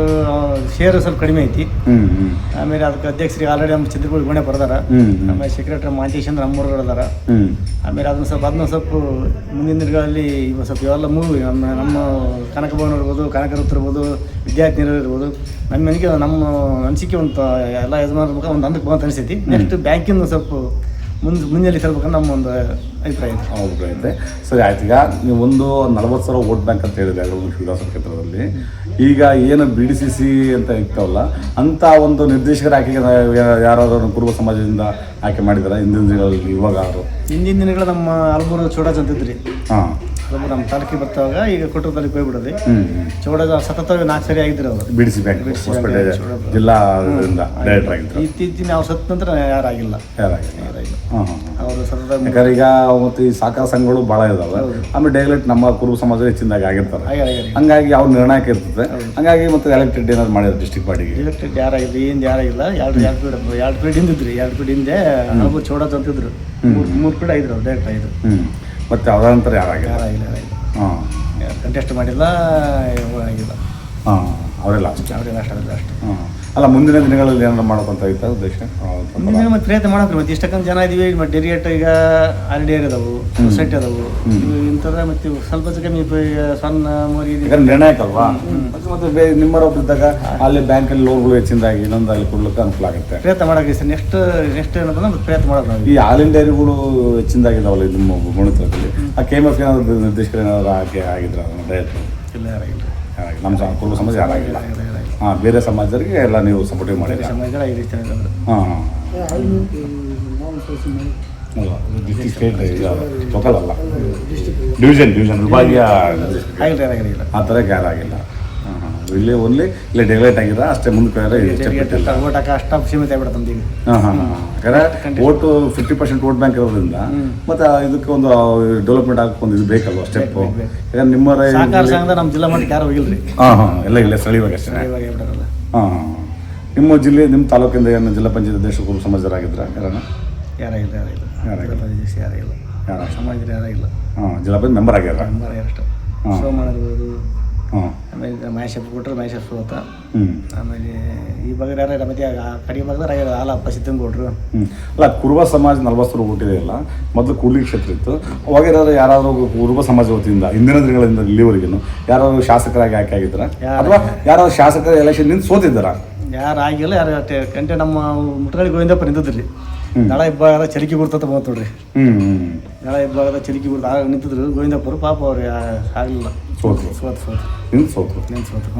ಶೇರ್ ಸ್ವಲ್ಪ ಕಡಿಮೆ ಐತಿ. ಆಮೇಲೆ ಅದಕ್ಕೆ ಅಧ್ಯಕ್ಷರಿಗೆ ಆಲ್ರೆಡಿ ನಮ್ಮ ಚಿತ್ರಗಳು ಗುಣೆ ಬರ್ದಾರ. ಆಮೇಲೆ ಸೆಕ್ರೆಟರಿ ಮಾಂತೇಶ್ ಅಂದ್ರೆ ನಮ್ಮೂರುಗಳು ಅದಾರ. ಆಮೇಲೆ ಅದನ್ನ ಸ್ವಲ್ಪ ಮುಂದಿನ ದಿನಗಳಲ್ಲಿ ಸ್ವಲ್ಪ ಇವೆಲ್ಲ ಮೂವಿ ನಮ್ಮ ಕನಕ ಭವನ ಇರ್ಬೋದು, ಕನಕರತ್ರ ಇರ್ಬೋದು, ವಿದ್ಯಾರ್ಥಿನಿಯರು ಇರ್ಬೋದು, ನಮ್ಮ ಮನೆಗೆ ನಮ್ಮ ಅನಿಸಿಕೆ ಒಂದು ಎಲ್ಲ ಯಜಮಾನ ಒಂದು ಅಂದಕ್ಕೆ ಬಂತ ಅನಿಸೈತಿ. ನೆಕ್ಸ್ಟ್ ಬ್ಯಾಂಕಿಂದ ಸ್ವಲ್ಪ ಮುಂಜಾನೆ ತರಬೇಕಂತ ನಮ್ಮ ಒಂದು ಅಭಿಪ್ರಾಯ ಇದೆ. ಅಭಿಪ್ರಾಯ. ಸರಿ ಆಯ್ತು. ಈಗ ನೀವು ಒಂದು 40,000 ವೋಟ್ ಬ್ಯಾಂಕ್ ಅಂತ ಹೇಳಿದೆ ವಿಧಾನಸಭಾ ಕ್ಷೇತ್ರದಲ್ಲಿ. ಈಗ ಏನು BDCC ಅಂತ ಇರ್ತಾವಲ್ಲ ಅಂಥ ಒಂದು ನಿರ್ದೇಶಕರ ಆಯ್ಕೆಗೆ ಯಾರಾದರೂ ಕುರುಬ ಸಮಾಜದಿಂದ ಆಯ್ಕೆ ಮಾಡಿದಾರ ಹಿಂದಿನ ದಿನಗಳಲ್ಲಿ? ಇವಾಗ ಅವರು ಹಿಂದಿನ ದಿನಗಳು ನಮ್ಮ ಆಲ್ಮೂರು ಚೋಡಾಜ್ ಅಂತಿದ್ರಿ. ಹಾಂ, ನಮ್ಮ ತಾಲೂಕಿಗೆ ಬರ್ತಾವಾಗ ಈಗ ಕೊಟ್ಟೂರು ತಾಲೂಕು ಹೋಗ್ಬಿಡೋದು. ಚೋಡಾಜ್ ಸತತ 4 ಸರಿ ಆಗಿದ್ರು ಅವರು BDC ಬ್ಯಾಂಕ್ ಹೊಸಪೇಟೆ ಜಿಲ್ಲಾದಿಂದ ಡೈರೆಕ್ಟರ್ ಆಗಿದ್ರು. ಇತ್ತೀಚಿನ ಅವ್ರು ಸತ್ತ ನಂತರ ಯಾರಾಗಿಲ್ಲ. ಹಾಂ, ಅವರು ಸತತ ಯಾಕಂದ್ರೆ ಈಗ ಮತ್ತು ಈ ಸಹಕಾರ ಸಂಘಗಳು ಭಾಳ ಇದಾವೆ. ಆಮೇಲೆ ಡೈರೆಕ್ಟ್ ನಮ್ಮ ಕುರುಬ ಸಮಾಜ ಹೆಚ್ಚಿನದಾಗಿ ಆಗಿರ್ತಾರೆ. ಹಂಗಾಗಿ ಅವ್ರ ನಿರ್ಣಾಯಕ ಇರ್ತದೆ. ಹಂಗಾಗಿ ಮತ್ತೆ ಎಲೆಕ್ಟೆಡ್ ಏನಾದ್ರು ಮಾಡಿದ್ರು ಡಿಸ್ಟ್ರಿಕ್ಟ್ ಬಾಡಿಗೆ? ಎಲೆಕ್ಟೆಡ್ ಯಾರಾಗಿಲ್ಲ, ಏನು ಯಾರಾಗಿಲ್ಲ. ಎರಡು ಪೀಡ್ ಹಿಂದಿದ್ರಿ. 2 ಪೀಡ್ ಹಿಂದೆ ನಾವು ಚೋಡಾಜ್ ಅಂತಿದ್ರು. 3 ಪೀಡ್ ಆಗಿದ್ರು ಅವ್ರು ಡೈರೆಕ್ಟ್ ಆಗಿದ್ರು. ಮತ್ತೆ ಅವರ ನಂತರ ಯಾರಾಗಿಲ್ಲ? ಹಾಂ, ಕಂಟೆಸ್ಟ್ ಮಾಡಿಲ್ಲ, ಆಗಿಲ್ಲ. ಹಾಂ, ಅವರೆಲ್ಲ ಅಷ್ಟೇ. ಹಾಂ, ಅಲ್ಲ ಮುಂದಿನ ದಿನಗಳಲ್ಲಿ ಏನಾರು ಮಾಡ್ಕೊಂತ ಇತ್ತು ಉದ್ದೇಶ? ಮುಂದಿನ ಮತ್ತೆ ಪ್ರಯತ್ನ ಮಾಡೋಕ್ರಿ. ಮತ್ತೆ ಇಷ್ಟಕ್ಕಂತ ಜನ ಇದೀವಿ. ಮತ್ತೆ ಡೆರಿಯೇಟ್ ಈಗ RDR ಅದಾವು, ಸೊಸೈಟಿ ಅದಾವು, ಇಂಥದ್ರ ಮತ್ತೆ ಸ್ವಲ್ಪ ಕಮ್ಮಿ ಈಗ ಸಣ್ಣ ಮರಿ ನಿರ್ಣಾಯಕ ಅಲ್ವಾ? ಮತ್ತೆ ನಿಮ್ಮರೊಬ್ಬಿದ್ದಾಗ ಅಲ್ಲಿ ಬ್ಯಾಂಕಲ್ಲಿ ಲೋನ್ಗಳು ಹೆಚ್ಚಿನದಾಗಿ ಇನ್ನೊಂದು ಅಲ್ಲಿ ಕೊಡ್ಲಿಕ್ಕೆ ಅನುಕೂಲ ಆಗುತ್ತೆ. ಪ್ರಯತ್ನ ಮಾಡೋಕ್ರಿ ಸರ್. ನೆಕ್ಸ್ಟ್ ಏನಪ್ಪ ಮತ್ತೆ ಪ್ರಯತ್ನ ಮಾಡೋದು ನಾವು. ಈ ಹಾಲಿನ ಡೈರಿಗಳು ಹೆಚ್ಚಿನದಾಗಿದ್ದಾವಲ್ಲ ಇದು ಗುಣತರದಲ್ಲಿ, ಆ KMF ಏನಾದ್ರು ನಿರ್ದೇಶಕರು ಏನಾದ್ರು ಆಯ್ಕೆ ಆಗಿದ್ರ ಡೈರೆಕ್ಟ್? ಇಲ್ಲ, ಯಾರಾಗಿಲ್ಲ. ನಮ್ಮ ಕುರುಬ ಸಮಾಜ ಯಾರಾಗಿಲ್ಲ. ಹಾಂ, ಬೇರೆ ಸಮಾಜರಿಗೆ ಎಲ್ಲ ನೀವು ಸಪೋರ್ಟಿವ್ ಮಾಡಿರಿ. ಸಮಾಜ ಹಾಂ, ಸ್ಟೇಟ್ ಲೋಕಲ್ ಅಲ್ಲ, ಡಿವಿಷನ್ ವಿಭಾಗೀಯ ಆ ಥರ ಯಾರಾಗಿಲ್ಲ. ಇಲ್ಲಿ ಓನ್ಲಿ ಇಲ್ಲಿ ಡೆವಲಪ್ ಆಗಿದೆ ಅಷ್ಟೇ. ಮುಂದಕ್ಕೆ ಅಷ್ಟು ಸೀಮಿತ ಆಗ್ಬಿಡುತ್ತೆ. ಯಾಕಂದ್ರೆ ಓಟು 50% ವೋಟ್ ಬ್ಯಾಂಕ್ ಇರೋದ್ರಿಂದ ಮತ್ತೆ ಇದಕ್ಕೆ ಒಂದು ಡೆವಲಪ್ಮೆಂಟ್ ಆಗಕ್ಕೆ ಒಂದು ಇದು ಬೇಕಲ್ವ ಸ್ಟೆಪ್. ಯಾಕಂದ್ರೆ ನಿಮ್ಮ ಸಹಕಾರ ಸಂಘದ ನಮ್ಮ ಜಿಲ್ಲಾ ಮಟ್ಟಕ್ಕೆ ಯಾರು ಹೋಗಿಲ್ರಿ. ಎಲ್ಲ ಇಲ್ಲ ಸ್ಥಳೀಯವಾಗಿ ಅಷ್ಟೇ. ನಿಮ್ಮ ಜಿಲ್ಲೆ ನಿಮ್ಮ ತಾಲೂಕಿಂದ ಏನು ಜಿಲ್ಲಾ ಪಂಚಾಯತ್ ಅಧ್ಯಕ್ಷ ಕುರುಬ ಸಮಾಜರಾಗಿದ್ರ? ಯಾರಾಗಿಲ್ಲ. ಸಮಾಜದಲ್ಲಿ ಯಾರಾಗಿಲ್ಲ. ಜಿಲ್ಲಾ ಪಂಚಾಯತ್ ಮೆಂಬರ್ ಆಗ್ಯಾರ ಅಷ್ಟು. ಸೋಮಣ್ಣ ಇರ್ಬೋದು, ಆಮೇಲೆ ಮಹೇಶಪ್ಪ ಕೊಟ್ಟರು, ಮಹೇಶಪ್ಪ ಸೋತ. ಆಮೇಲೆ ಈ ಭಾಗದ ಯಾರು ಮತ್ತೆ ಕಡಿಮೆ ಭಾಗದ ಹಾಲಪ್ಪ ಸಿದ್ದನಗೌಡ್ರು. ಅಲ್ಲ, ಕುರುಬ ಸಮಾಜ 40 ಹುಟ್ಟಿದೆ ಅಲ್ಲ, ಮೊದಲು ಕೂಡ್ಲಿ ಕ್ಷೇತ್ರ ಇತ್ತು. ಅವಾಗ ಯಾರಾದ್ರೂ ಕುರುಬ ಸಮಾಜ ವತಿಯಿಂದ ಹಿಂದಿನ ದಿನಗಳಿಂದ ಇಲ್ಲಿವರೆಗೂ ಯಾರಾದ್ರು ಶಾಸಕರಾಗಿ ಆಯ್ಕೆ ಆಗಿದ್ರ ಅಥವಾ ಯಾರಾದ್ರು ಶಾಸಕರ ಎಲೆಕ್ಷನ್ ನಿಂತು ಸೋತಿದ್ದಾರ? ಯಾರು ಆಗಿಲ್ಲ. ಯಾರು ಕಂಟೆ ನಮ್ಮ ಮುಟ್ಗಳಿ ಗೋವಿಂದಪ್ಪ ನಿಂತಿದ್ರಿ. ನಳ ಇಬ್ಬಾಗದ ಚಲಿಕೆ ಗುರ್ತಂತ ಬಂತು ನೋಡ್ರಿ. ನಳ ಇಬ್ಬಾಗದ ಚಲಿಕೆ ಗುರ್ತ ನಿಂತಿದ್ರು ಗೋವಿಂದಪ್ಪರು. ಪಾಪ ಅವ್ರು ಆಗಲಿಲ್ಲ, ಸೋತು.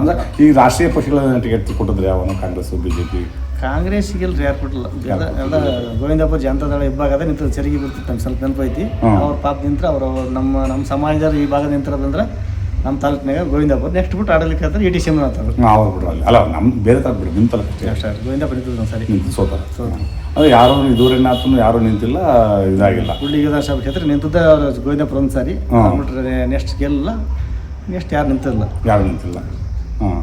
ಅಂದ್ರೆ ಈ ರಾಷ್ಟ್ರೀಯ ಪಕ್ಷಗಳ ಟಿಕೆಟ್ ಕೊಟ್ಟಿದ್ರೆ ಯಾವನು? ಕಾಂಗ್ರೆಸ್, BJP? ಕಾಂಗ್ರೆಸ್ಸಿಗೆಲ್ರಿ ಯಾರು ಕೊಟ್ಟಿಲ್ಲ. ಎಲ್ಲ ಗೋವಿಂದಪ್ಪ ಜನತಾದಳ ಇಬ್ಬಾಗದ ನಿಂತದ್ದು ಚಲಿಕೆ ಗುರ್ತೈತಿ. ನಮ್ಗೆ ಸ್ವಲ್ಪ ನೆನಪು ಐತಿ. ಅವ್ರ ಪಾಪ ನಿಂತ್ರ ನಮ್ಮ ಸಮಾಜದವ್ರು ಈ ಭಾಗದ ನಿಂತಿರೋದಂದ್ರೆ ನಮ್ಮ ತಾಲೂಕಿನಾಗ ಗೋವಿಂದಪ್ಪ. ನೆಕ್ಸ್ಟ್ ಬಿಟ್ಟು ಆಡಲಿಕ್ಕೆ ಅಂತ ET ಸಿಂಹ ಅಂತ. ಅವ್ರು ಬಿಡ್ರಲ್ಲ, ಅಲ್ಲ ನಮ್ಮ ಬೇರೆ ತರ ಬಿಡಿ, ನಿಮ್ಮ ತಾಲೂಕು ಅಷ್ಟೇ. ಗೋವಿಂದಪ್ಪ ನಿಂತಿದ್ದು ಒಂದು ಸರಿ ಸೋತಾರೆ. ಅದು ಯಾರು ಇದೂರಿನಾತು ಯಾರು ನಿಂತಿಲ್ಲ, ಇದಾಗಿಲ್ಲ. ಹುಳ್ಳಿ ವಿಧಾನಸಭಾ ಕ್ಷೇತ್ರ ನಿಂತಿದ್ದ ಗೋವಿಂದಪ್ಪ ಒಂದು ಸಾರಿ ಬಿಟ್ರೆ ನೆಕ್ಸ್ಟ್ ಗೆಲ್ಲ. ನೆಕ್ಸ್ಟ್ ಯಾರು ನಿಂತಿಲ್ಲ. ಹಾಂ,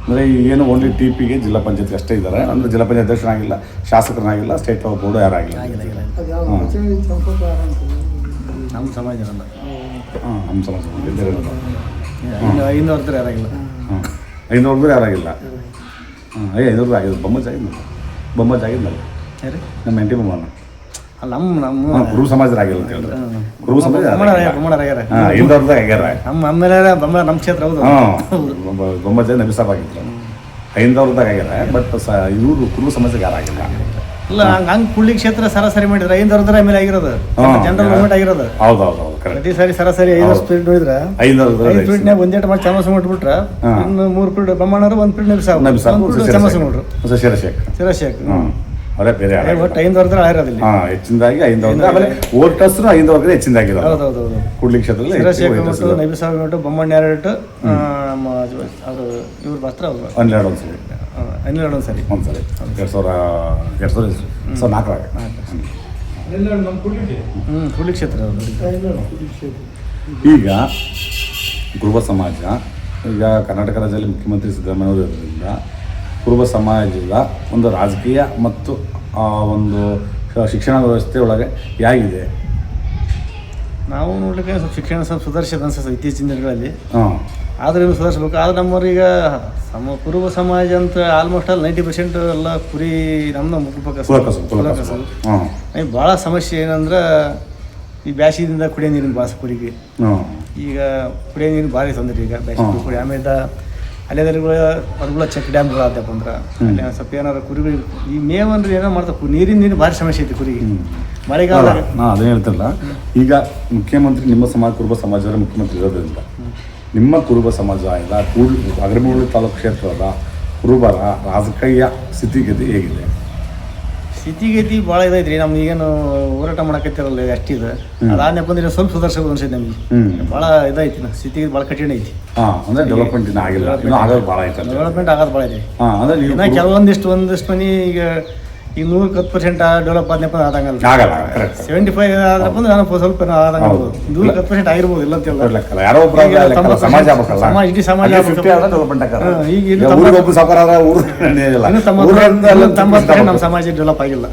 ಅಂದರೆ ಏನು ಓನ್ಲಿ TPಗೆ ಜಿಲ್ಲಾ ಪಂಚಾಯತ್ಗೆ ಅಷ್ಟೇ ಇದ್ದಾರೆ. ಅಂದರೆ ಜಿಲ್ಲಾ ಪಂಚಾಯತ್ ಅಧ್ಯಕ್ಷರಾಗಿಲ್ಲ, ಶಾಸಕರನ್ನಾಗಿಲ್ಲ, ಸ್ಟೇಟ್ ಬೋರ್ಡು ಯಾರಾಗಿಲ್ಲ. ನಮ್ಮ ಸಮಾಜ ಅಲ್ಲ. ನಮ್ಮ ಸಮಾಜ 500 ಯಾರಾಗಿಲ್ಲ. 500 ಯಾರಾಗಿಲ್ಲ. 500 ಆಗಿದ್ದು ಬೊಮ್ಮಜ್ ಆಗಿದ್ನಲ್ಲ ನಮ್ಮ NT ಬೊಮ್ಮನ. ನಮ್ಮ ಕುರುಬ ಸಮಾಜರಾಗಿಲ್ಲ ಅಂತ ಹೇಳಿದ್ರೆ ಕುರುಬ ಸಮಾಜ 500 ಆಗ್ಯಾರ. ನಮ್ಮ ಕ್ಷೇತ್ರ. ಹೌದು, ಬೊಮ್ಮಜ ನಬಿಸಾಬ್ ಆಗಿದ್ರು. 500 ಆಗ್ಯಾರ. ಬಟ್ ಇವರು ಕುರುಬ ಸಮಾಜಕ್ಕೆ ಯಾರಾಗಿಲ್ಲ. ಇಲ್ಲ, ಹಂಗೆ ಕುಳ್ಳಿ ಕ್ಷೇತ್ರ ಸರಾಸರಿ ಮಾಡಿದ್ರೆ 500 ಮೇಲೆ ಆಗಿರೋದು. ಜನರಲ್ ಮೂವ್ಮೆಂಟ್ ಆಗಿರೋದು. ಹೌದು, ಪ್ರತಿ ಸಾರಿ ಸರಾಸರಿ 5 ಸ್ಪೀಡ್ ನೋಡಿದ್ರೆ 5 ಸ್ಪೀಡ್ನಾಗ ಒಂದೇಟ್ ಮಾಡಿ ಚಮಸ ಮಾಡ್ಬಿಟ್ರೆ ಇನ್ನು 3 ಫೀಟ್ ಬೊಮ್ಮಣ್ಣರು, 1 ಫೀಟ್ ಚಮಸ ನೋಡ್ರು ಶಿರಶೇಖ್. ಅವರೇ ಬೇರೆ ಒಟ್ಟು 500 ಆಗಿರೋದಿಲ್ಲ. ಹೆಚ್ಚಿನದಾಗಿ 500. ಆಮೇಲೆ ವೋಟರ್ಸ್ 500 ಹೆಚ್ಚಿನದಾಗಿದೆ. ಹೌದು. ಕೂಡ್ಲಿ ಕ್ಷೇತ್ರದಲ್ಲಿ ನಬಿಸಾಬ್ ನೋಟು, ಬೊಮ್ಮಣ್ಣ 2, ಅವರು ಇವ್ರು ಮಾತ್ರ ಒಂದ್ಸರಿ 2004 ಕೂಡ್ಲಿ ಕ್ಷೇತ್ರ. ಈಗ ಕುರುಬ ಸಮಾಜ ಈಗ ಕರ್ನಾಟಕ ರಾಜ್ಯದಲ್ಲಿ ಮುಖ್ಯಮಂತ್ರಿ ಸಿದ್ದರಾಮಯ್ಯ ಇರೋದ್ರಿಂದ ಕುರುಬ ಸಮಾಜದ ಒಂದು ರಾಜಕೀಯ ಮತ್ತು ಒಂದು ಶಿಕ್ಷಣ ವ್ಯವಸ್ಥೆ ಒಳಗೆ ಹೇಗಿದೆ? ನಾವು ನೋಡ್ಲಿಕ್ಕೆ ಸ್ವಲ್ಪ ಶಿಕ್ಷಣ ಸ್ವಲ್ಪ ಸುಧಾರಿಸಿದ ಅನ್ಸುತ್ತೆ ಇತ್ತೀಚಿನ ದಿನಗಳಲ್ಲಿ. ಆದ್ರೆ ಇನ್ನು ಸುಧಾರಿಸ್ಬೇಕು. ಆದ್ರೆ ನಮ್ಮವ್ರೀಗ ಕುರುಬ ಸಮಾಜ ಅಂತ ಆಲ್ಮೋಸ್ಟ್ ಆಲ್ 90% ಎಲ್ಲ ಕುರಿ ನಮ್ಮದು ಭಾಳ ಸಮಸ್ಯೆ ಏನಂದ್ರೆ ಈ ಬ್ಯಾಸಿದಿಂದ ಕುಡಿಯೋ ನೀರಿನ ಭಾಳ ಕುರಿಗೆ. ಈಗ ಕುಡಿಯೋ ನೀರು ಭಾರಿ ತೊಂದರೆ ಈಗ ಬ್ಯಾಸಿಗೆ ಕುಡಿ. ಆಮೇಲೆ ಹೊರಗುಳ ಚೆಕ್ ಡ್ಯಾಮ್ಗಳು ಆದಪ್ಪ ಅಂದ್ರೆ ಅಲ್ಲಿ ಸ್ವಲ್ಪ ಏನಾರು ಕುರಿಗಳು ಈ ಮೇವು ಅಂದ್ರೆ ಏನೋ ಮಾಡ್ತಾರೆ ನೀರಿನ ಭಾರಿ ಸಮಸ್ಯೆ ಐತಿ ಕುರಿಗೆ ಮಳೆಗಾಲದಾಗ. ನಾನು ಅದೇ ಹೇಳ್ತಿಲ್ಲ, ಈಗ ಮುಖ್ಯಮಂತ್ರಿ ನಿಮ್ಮ ಸಮಾಜ ಕುರುಬ ಸಮಾಜದ ಮುಖ್ಯಮಂತ್ರಿ ಇರೋದ್ರಿಂದ ನಿಮ್ಮ ಕುರುಬ ಸಮಾಜ ಇಲ್ಲ ಅಗ್ರಮೂಳಿ ತಾಲೂಕು ಕ್ಷೇತ್ರದ ಕುರುಬರ ರಾಜಕೀಯ ಸ್ಥಿತಿಗತಿ ಹೇಗಿದೆ? ಸ್ಥಿತಿಗತಿ ಭಾಳ ಇದೈತ್ರಿ. ನಮ್ಗೆ ಈಗೇನು ಹೋರಾಟ ಮಾಡಕತ್ತಿರಲ್ಲ ಅಷ್ಟಿದೆ, ಅದಾದ್ನಪ್ಪ ಅಂದ್ರೆ ಸ್ವಲ್ಪ ಸುಧಾರಿಸಬಹುದು ಅನ್ಸೈತೆ ನಮಗೆ. ಭಾಳ ಇದೈತಿ ಸ್ಥಿತಿಗತಿ ಭಾಳ ಕಠಿಣ ಐತಿ. ಅಂದ್ರೆ ಡೆವಲಪ್ಮೆಂಟ್ ಇನ್ನೂ ಆಗಿಲ್ಲ, ಇನ್ನೂ ಆಗೋದು ಭಾಳ ಐತೆ. ಡೆವಲಪ್ಮೆಂಟ್ ಆಗೋದು ಭಾಳ ಐತಿ. ಅಂದ್ರೆ ನೀವು ಇನ್ನು ಕೆಲವೊಂದಿಷ್ಟು ಮನೆ ಈಗ 100% ಡೆವಲಪ್ ಆದ್ನಪ್ಪ ಆದಂಗಲ್ಲ. 75 ಆದ್ರಪ್ಪ ಅಂದ್ರೆ ನಾನು ಸ್ವಲ್ಪ ಆದಂಗ 100% ಆಗಿರ್ಬೋದು ಇಲ್ಲ ಅಂತೆಲ್ಲ. ಯಾರೋ ಒಬ್ಬ ಸಮಾಜ ಇಡೀ ಸಮಾಜ ನಮ್ಮ ಸಮಾಜ ಡೆವಲಪ್ ಆಗಿಲ್ಲ.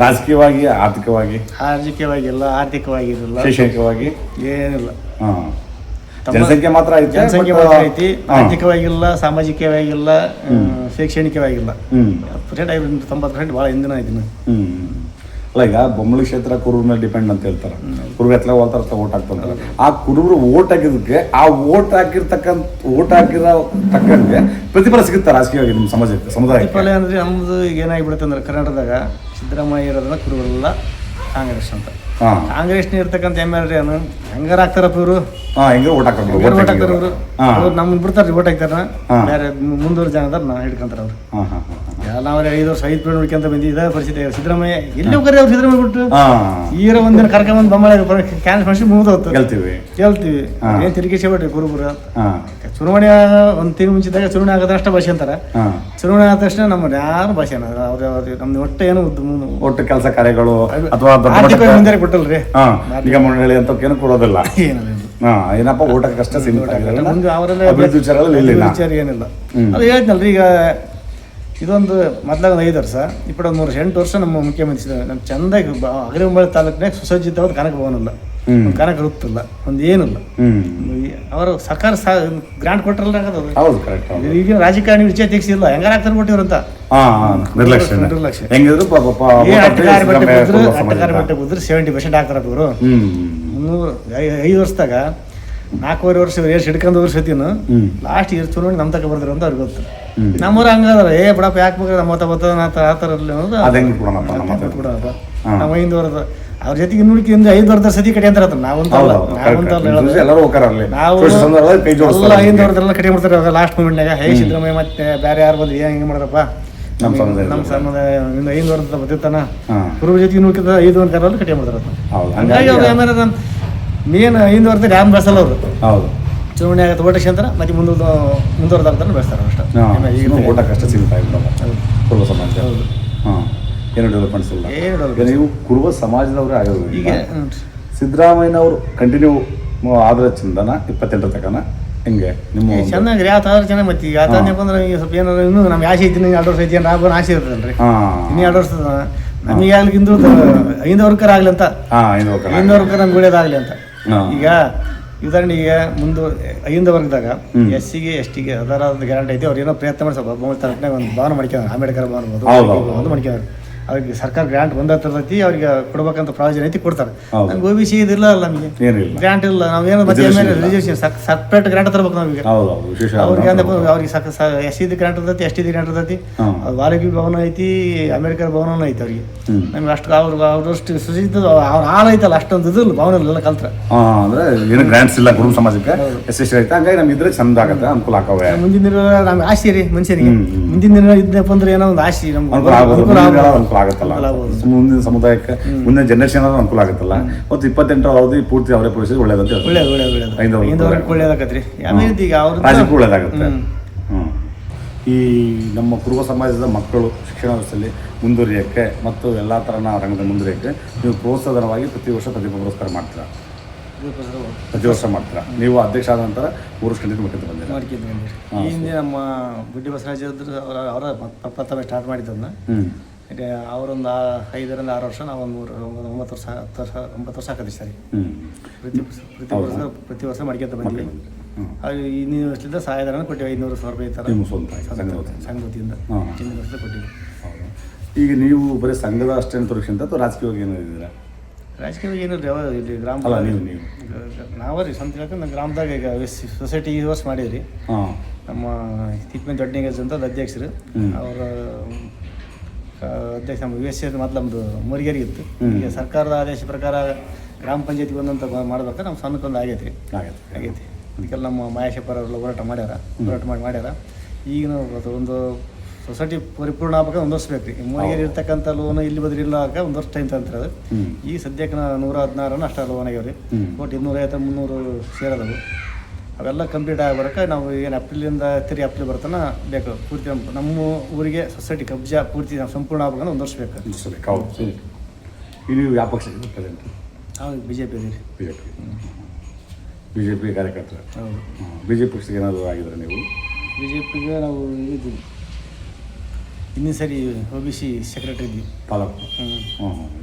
ರಾಜಕೀಯವಾಗಿ ಆರ್ಥಿಕವಾಗಿಲ್ಲ, ಆರ್ಥಿಕವಾಗಿರಲ್ಲ, ಶೈಕ್ಷಣಿಕವಾಗಿ ಏನಿಲ್ಲ. ಜನಸಂಖ್ಯೆ ಮಾತ್ರ ಐತಿ, ಆರ್ಥಿಕವಾಗಿಲ್ಲ, ಸಾಮಾಜಿಕವಾಗಿಲ್ಲ, ಶೈಕ್ಷಣಿಕವಾಗಿಲ್ಲ. 90% ಭಾಳ ಹಿಂದಿನ ಐತಿ. ಅಲ್ಲ, ಈಗ ಬೊಮ್ಮಳಿ ಕ್ಷೇತ್ರ ಕುರುಬರ ಮೇಲೆ ಡಿಪೆಂಡ್ ಅಂತ ಹೇಳ್ತಾರೆ. ಕುರುಬ ಎತ್ತಲ ಹೋಗ್ತಾರ ಓಟ್ ಹಾಕ್ತಂತಾರೆ. ಆ ಕುರುಬರು ಓಟ್ ಹಾಕಿದಕ್ಕೆ ಆ ಓಟ್ ಹಾಕಿರೋ ತಕ್ಕಂಗೆ ಪ್ರತಿಫಲ ಸಿಗುತ್ತೆ ರಾಜಕೀಯವಾಗಿ ನಿಮ್ಮ ಸಮುದಾಯ. ಪ್ರತಿಫಲ ಅಂದ್ರೆ ನಮ್ದು ಈಗ ಏನಾಗಿಬಿಡುತ್ತೆ ಅಂದ್ರೆ ಕರ್ನಾಟಕದಾಗ ಸಿದ್ದರಾಮಯ್ಯ ಇರೋದನ್ನ ಕುರುಬರೆಲ್ಲ ಕಾಂಗ್ರೆಸ್ ಅಂತ. ಕಾಂಗ್ರೆಸ್ನ ಇರ್ತಕ್ಕಂಥ MLA ಹೆಂಗಾರ ಆಗ್ತಾರಪ್ಪ ಇವರು, ಹೆಂಗ ಓಟ್ ಹಾಕ್ತಾರೆ ಇವರು. ನಮ್ಮನ್ನ ಬಿಡ್ತಾರ್ರಿ ಓಟ್ ಹಾಕ್ತಾರ, ಬೇರೆ ಮುಂದೂರು ಜನದನ್ನ ಹಿಡ್ಕೊಂತಾರ ಅವ್ರು. ನಾವು 5 ವರ್ಷ 5 ಪೀರಿಯಡ್ ಹಿಡ್ಕೊಂತ ಬಂದಿ ಇದೇ ಪರಿಸ್ಥಿತಿ. ಸಿದ್ದರಾಮಯ್ಯ ಎಲ್ಲಿ ಹೋಗ್ರಿ ಅವ್ರು? ಸಿದ್ದರಾಮಯ್ಯ ಬಿಟ್ಟು ಈರ ಒಂದಿನ ಕರ್ಕೊಂಬಂದು ಬೊಮ್ಮಳ ಕ್ಯಾನ್ಸ್ ಮಾಡಿಸಿ ಮುಗಿದೋತ್ತು. ಕೇಳ್ತೀವಿ ಏನ್ ತಿರುಗಿಸಿ ಬಿಟ್ರಿ ಕುರುಬರು. ಚುನಾವಣೆ ಒಂದು ತಿಂಗಳು ಮುಂಚಿದಾಗ ಚುನಾವಣೆ ಆಗದ ಅಷ್ಟ ಭಾಷೆ ಅಂತಾರ. ಚುನಾವಣೆ ಆದ ತಕ್ಷಣ ನಮ್ಮ ಯಾರು ಭಾಷೆ ನಮ್ದು ಒಟ್ಟು ಏನು ಒಟ್ಟು ಕೆಲಸ ಕಾರ್ಯಗಳು ಅಥವಾ ಆರ್ಥಿಕವಾಗಿ ಮುಂದೆ ಕೊಟ್ಟಲ್ರಿ. ನಿಗಮ ಮಂಡಳಿ ಅಂತ ಏನು ಕೊಡೋದಿಲ್ಲ. ಏನಪ್ಪ ಊಟಕ್ಕಷ್ಟ ಸೀಮಿತ ವಿಚಾರ ಏನಿಲ್ಲ. ಅದು ಹೇಳ್ತನಲ್ರಿ, ಈಗ ಇದೊಂದು ಮೊದ್ಲಾಗ 5 ವರ್ಷ, 23 ವರ್ಷ, 8 ವರ್ಷ ನಮ್ಮ ಮುಖ್ಯಮಂತ್ರಿ ನಮ್ಮ ಚಂದಾಗಿ ಅಗ್ರಮೂಳಿ ತಾಲೂಕಿನಾಗ ಸುಸಜ್ಜಿತವಾದ ಕನಕ ಭವನ ಇಲ್ಲ, ಕನಕ ವೃತ್ತಿಲ್ಲ, ಒಂದು ಏನಿಲ್ಲ. ಅವರು ಸರ್ಕಾರ ಗ್ರಾಂಟ್ ಕೊಟ್ಟರಲ್ಲ ಆಗೋದು. ಈಗಿನ ರಾಜಕಾರಣಿ ವಿಷಯ ತೆಗಿಸಿಲ್ಲ, ಹೆಂಗಾರ ಆಗ್ತಾರೆ ಕೊಟ್ಟಿವ್ರಂತ ನಿರ್ಲಕ್ಷ್ಯ. ಅಟ್ಟಕಾರಿ ಬಟ್ಟೆ ಕುದ್ರೆ 70% ಆಗ್ತಾರಪ್ಪ ಇವರು. 5 ವರ್ಷದಾಗ 4.5 ವರ್ಷ ಎಷ್ಟು ಹಿಡ್ಕೊಂಡು ವರ್ಷತೀನು ಲಾಸ್ಟ್ ಇಯರ್ ಚುನಾವಣೆ ನಮ್ಮ ತಕ ಬರ್ತಾರೆ ಅಂತ ಅವ್ರಿಗೆ ಗೊತ್ತು. ನಮ್ಮೂರು ಹಂಗಾದ್ರೆ ಬಿಡಪ್ಪ ಯಾಕೆ ಬೇಕು ನಮ್ಮ ಬರ್ತದ ಆ ಥರ ಅನ್ನೋದು ನಮ್ಮ 5 ವರ್ಷದ ಅವ್ರ ಜೊತೆಗೆ ಇನ್ನುಳಿಕಿಂದ 5 ವರ್ಷದ ಸತಿ ಕಟ್ಟಿ ಅಂತಾರ. ನಾವಂತ ನಾವು 5 ವರ್ಷದೆಲ್ಲ ಕಟ್ಟಿ ಮಾಡ್ತಾರೆ ಲಾಸ್ಟ್ ಮೂಮೆಂಟ್ನಾಗ. ಸಿದ್ದರಾಮಯ್ಯ ಮತ್ತೆ ಬೇರೆ ಯಾರು ಬಂದು ಹೆಂಗೆ ಮಾಡ್ರಪ್ಪ ನಮ್ಮ ಸಮುದಾಯ 5 ವರ್ಷದ ಬರ್ತಿರ್ತಾನ ಕುರುಬ ಜೊತೆಗೆ ಇನ್ನುಳಿಕಿದ 5 ವರ್ಷ ಕಟ್ಟಿ ಮಾಡ್ತಾರ. ಹಂಗಾಗಿ ಅವ್ರು ಏನಾರ ಮೇನ್ 5 ವರ್ಷದ ಯಾರು ಬೆಳೆಸಲ್ಲ ಅವರು. ಚುನಾವಣೆ ಆಗತ್ತೆ ಓಟಕ್ಕೆ ಅಂತಾರೆ, ಮತ್ತೆ ಮುಂದುವರೆದಾಗ್ತಾನೆ ಬೆಳೆಸ್ತಾರೆ ಅಷ್ಟೇ. ಊಟಕ್ಕಷ್ಟ ಸೀಮಿತ ಆಗಿಬಿಡಲ್ಲ ಕುರುಬ ಸಮಾಜ. ಏನು ಡೆವಲಪ್ಮೆಂಟ್ಸ್ ಇಲ್ಲ. ನೀವು ಕುರುಬ ಸಮಾಜದವರೇ ಆಗಿರೋದು. ಈಗ ಸಿದ್ದರಾಮಯ್ಯನವರು ಕಂಟಿನ್ಯೂ ಆದ್ರೆ ಚಂದನ 28 ತಕನ ಹೆಂಗೆ ನಿಮ್ಮ ಚೆನ್ನಾಗಿ ರೀ. ಆತ ಚೆನ್ನಾಗಿ ಮತ್ತೆ ಈಗ ಆತನಪ್ಪ ಅಂದ್ರೆ ಈಗ ಸ್ವಲ್ಪ ಏನಾದ್ರು ಇನ್ನೂ ನಮ್ಗೆ ಆಸೆ ಐತಿ, 2 ವರ್ಷ ಐತಿ ಅಂದ್ರೆ ಆಸೆ ಇರ್ತದಲ್ರಿ. ಇನ್ನು 2 ವರ್ಷ ನಮಗೆ ಆಗ್ಲಿಕ್ಕಿಂತ 5 ವರ್ಕರ್ ಆಗ್ಲಿ ಅಂತ, 5 ವರ್ಕರ್ ನಮ್ಗೆ ಉಳಿಯೋದಾಗ್ಲಿ ಅಂತ. ಈಗ ಉದಾಹರಣೆಗೆ ಮುಂದೆ 5 ವರ್ಗದಾಗ SC-ಗೆ ST-ಗೆ ಅದರ ಗ್ಯಾರಂಟಿ ಐತಿ. ಅವ್ರು ಏನೋ ಪ್ರಯತ್ನ ಮಾಡಿ ಸ್ವಲ್ಪ ಬೊಮ್ಮಳ ತಾಲೂಕಿನಾಗ ಒಂದು ಭವನ ಮಾಡ್ಕೊಂಡ್ರೆ, ಅಂಬೇಡ್ಕರ್ ಭವನ ಒಂದು ಮಾಡ್ಕೊಂಡ್ರೆ ಅವ್ರಿಗೆ ಸರ್ಕಾರ ಗ್ರಾಂಟ್ ಬಂದೈತಿ, ಅವ್ರಿಗೆ ಕೊಡ್ಬೇಕಂತ ಪ್ರಾವಿಷನ್ ಐತಿ, ಕೊಡ್ತಾರೆ. ನಮ್ಗೆ OBC ಇದಿಲ್ಲ ಅಲ್ಲ, ನಮಗೆ ಗ್ರಾಂಟ್ ಇಲ್ಲ. ನಾವೇನು ಮತ್ತೆ ರಿಸರ್ವೇಷನ್ ಸಪ್ರೇಟ್ ಗ್ರಾಂಟ್ ತರಬೇಕು ನಾವೀಗ. ಅವ್ರಿಗೆ ಅವ್ರಿಗೆ SC ಗ್ರಾಂಟ್ ಇರ್ತೈತಿ, ST ಗ್ರಾಂಟ್ ಇರ್ತೈತಿ, ವಾಲ್ಮೀಕಿ ಭವನ ಐತಿ, ಅಂಬೇಡ್ಕರ್ ಭವನ ಐತಿ. ಅವ್ರಿಗೆ ನಮ್ಗೆ ಅಷ್ಟು ಅವ್ರಷ್ಟು ಸುಸಜ್ಜಿತ ಅವ್ರ ಹಾಲ್ ಐತಲ್ಲ, ಅಷ್ಟೊಂದು ಇದಿಲ್ಲ ಭವನ ಕಲ್ತ್ರ. ಅಂದ್ರೆ ಏನು ಗ್ರಾಂಟ್ಸ್ ಇಲ್ಲ ಕುರುಬ ಸಮಾಜಕ್ಕೆ, SC ಐತೆ. ಹಂಗಾಗಿ ನಮ್ಗೆ ಇದ್ರೆ ಚಂದ ಆಗತ್ತೆ, ಅನುಕೂಲ ಆಗವೆ. ಮುಂದಿನ ದಿನ ನಮ್ಗೆ ಆಸೆ ರೀ ಮನುಷ್ಯನಿಗೆ. ಮುಂದಿನ ದಿನ ಇದ್ನಪ್ಪ ಅಂದ್ರೆ ಏನೋ ಒಂದು ಆಸೆ ನಮ್ಗೆ ಆಗತ್ತಲ್ಲ, ಮುಂದಿನ ಸಮುದಾಯಕ್ಕೆ ಮುಂದಿನ ಜನರೇಷನ್ ಅನುಕೂಲ ಆಗುತ್ತಲ್ಲ. ಮತ್ತು 28 ಅವಧಿ ಪೂರ್ತಿ ಅವರೇ ಪೋಷಿಸಿ ಒಳ್ಳೇದಂತ ಒಳ್ಳೇದಾಗತ್ರಿ. ರಾಜ್ಯಕ್ಕೂ ಒಳ್ಳೇದಾಗುತ್ತೆ. ಈ ನಮ್ಮ ಕುರುಬ ಸಮಾಜದ ಮಕ್ಕಳು ಶಿಕ್ಷಣ ವ್ಯವಸ್ಥೆಯಲ್ಲಿ ಮುಂದುವರಿಯೋಕ್ಕೆ ಮತ್ತು ಎಲ್ಲ ಥರನ ರಂಗದ ಮುಂದುವರಿಯೋಕ್ಕೆ ನೀವು ಪ್ರೋತ್ಸಾಹನವಾಗಿ ಪ್ರತಿ ವರ್ಷ ಪ್ರತಿಭಾ ಪುರಸ್ಕಾರ ಮಾಡ್ತೀರಾ? ಪ್ರತಿ ವರ್ಷ ಮಾಡ್ತೀರಾ? ನೀವು ಅಧ್ಯಕ್ಷ ಆದ ನಂತರ 3 ವರ್ಷ ಕಂಟಿನ್ಯೂ ಮಾಡ್ಕೊಂಡು ಬಂದಿದ್ದೀರಾ? ಹಿಂದೆ ನಮ್ಮ ಗುಡ್ಡಿ ಬಸವರಾಜ್ ಅವರ ಪ್ರಥಮ ಸ್ಟಾರ್ಟ್ ಮಾಡಿದ್ದನ್ನ ಅವರೊಂದು 5 ರಿಂದ 6 ವರ್ಷ, ನಾವು ಒಂದು 9 ವರ್ಷ ಹಾಕದಿ ಸರಿ. ಪ್ರತಿ ವರ್ಷ ಮಾಡ್ಕೊಂತ ಬಂದ್ವಿ. ಅದು ಇನ್ನಿನ ವರ್ಷದಿಂದ ಸಹಾಯಧನ ಕೊಟ್ಟಿವಿ, 500,000 ರೂಪಾಯಿ ಥರ ಸಂಘ ವತಿಯಿಂದ ಕೊಟ್ಟಿವಿ. ಈಗ ನೀವು ಬರೀ ಸಂಘದ ಅಷ್ಟೇ ತೋರಿಸಿಂತ ಅಥವಾ ರಾಜಕೀಯವಾಗಿ ಏನಿದ್ದೀರಾ? ರಾಜಕೀಯವಾಗಿ ಏನಿಲ್ಲ ಇಲ್ಲಿ ಗ್ರಾಮ ನೀವು ನಾವೇ ರೀ ಸ್ವಂತ ಹೇಳ್ಕೊಂಡು ಗ್ರಾಮದಾಗ ಈಗ ಸೊಸೈಟಿ ಈ ವರ್ಷ ಮಾಡೀವಿ ರೀ. ನಮ್ಮ ತಿಪ್ಪೇನ್ ದೊಡ್ಡನಿಗಜ್ ಅಂತ ಅಧ್ಯಕ್ಷರು ಅವರ ಅಧ್ಯಕ್ಷ ನಮ್ಮ ಯು ಎಸ್ ಎ ಮೊದಲು ನಮ್ಮದು ಮರಿಗೇರಿ ಇತ್ತು. ಈಗ ಸರ್ಕಾರದ ಆದೇಶ ಪ್ರಕಾರ ಗ್ರಾಮ ಪಂಚಾಯತಿಗೆ ಒಂದಂತ ಮಾಡ್ಬೇಕಾದ್ರೆ ನಮ್ಮ ಸಣ್ಣಕ್ಕೊಂದು ಆಗೈತಿ. ಅದಕ್ಕೆಲ್ಲ ನಮ್ಮ ಮಹೇಶಪ್ಪರೆಲ್ಲ ಹೋರಾಟ ಮಾಡ್ಯಾರ. ಈಗಿನ ಒಂದು ಸೊಸೈಟಿ ಪರಿಪೂರ್ಣ ಆಗ್ಬೇಕಾದ್ರೆ 1 ವರ್ಷ ಬೇಕು ರೀ. ಮರಿಗೇರಿ ಇರ್ತಕ್ಕಂಥ ಲೋನ್ ಇಲ್ಲಿ ಬದ್ರಿ ಇಲ್ಲ ಆಗ 1 ವರ್ಷ ಟೈಮ್ ತಂತಿರೋದು. ಈ ಸದ್ಯಕ್ಕೆ 116 ಅಷ್ಟು ಲೋನ್ ಆಗ್ಯಾವ ರೀ. ಒಟ್ಟು 250-300 ಶೇರ್ ಅದಾವೆ. ಅವೆಲ್ಲ ಕಂಪ್ಲೀಟ್ ಆಗ್ಬರಕ್ಕೆ ನಾವು ಏನು ಅಪ್ರಿಲಿಂದ ಅಪ್ರಿಲ್ ಬರ್ತಾನೆ ಬೇಕು. ಪೂರ್ತಿ ನಮ್ಮ ಊರಿಗೆ ಸೊಸೈಟಿ ಕಬ್ಜಾ ಪೂರ್ತಿ ಸಂಪೂರ್ಣ ಆಗ್ಬೇಕಂದ್ರೆ 1 ವರ್ಷ ಬೇಕು. ಹೌದು. ನೀವು ಯಾವ ಪಕ್ಷ ಪ್ರೆಸೆಂಟ್? ನಾವು BJP ಇದೀವಿ. ಬಿ ಜೆ ಪಿ ಕಾರ್ಯಕರ್ತರು. ಹೌದು. BJP ಪಕ್ಷಕ್ಕೆ ಏನಾದರೂ ಆಗಿದ್ರೆ ನೀವು? BJPಗೆ ನಾವು ಇದ್ದೀವಿ. ಇನ್ನೂ ಸರಿ OBC ಸೆಕ್ರೆಟರಿ ಇದ್ವಿ ತಾಲೂಕು.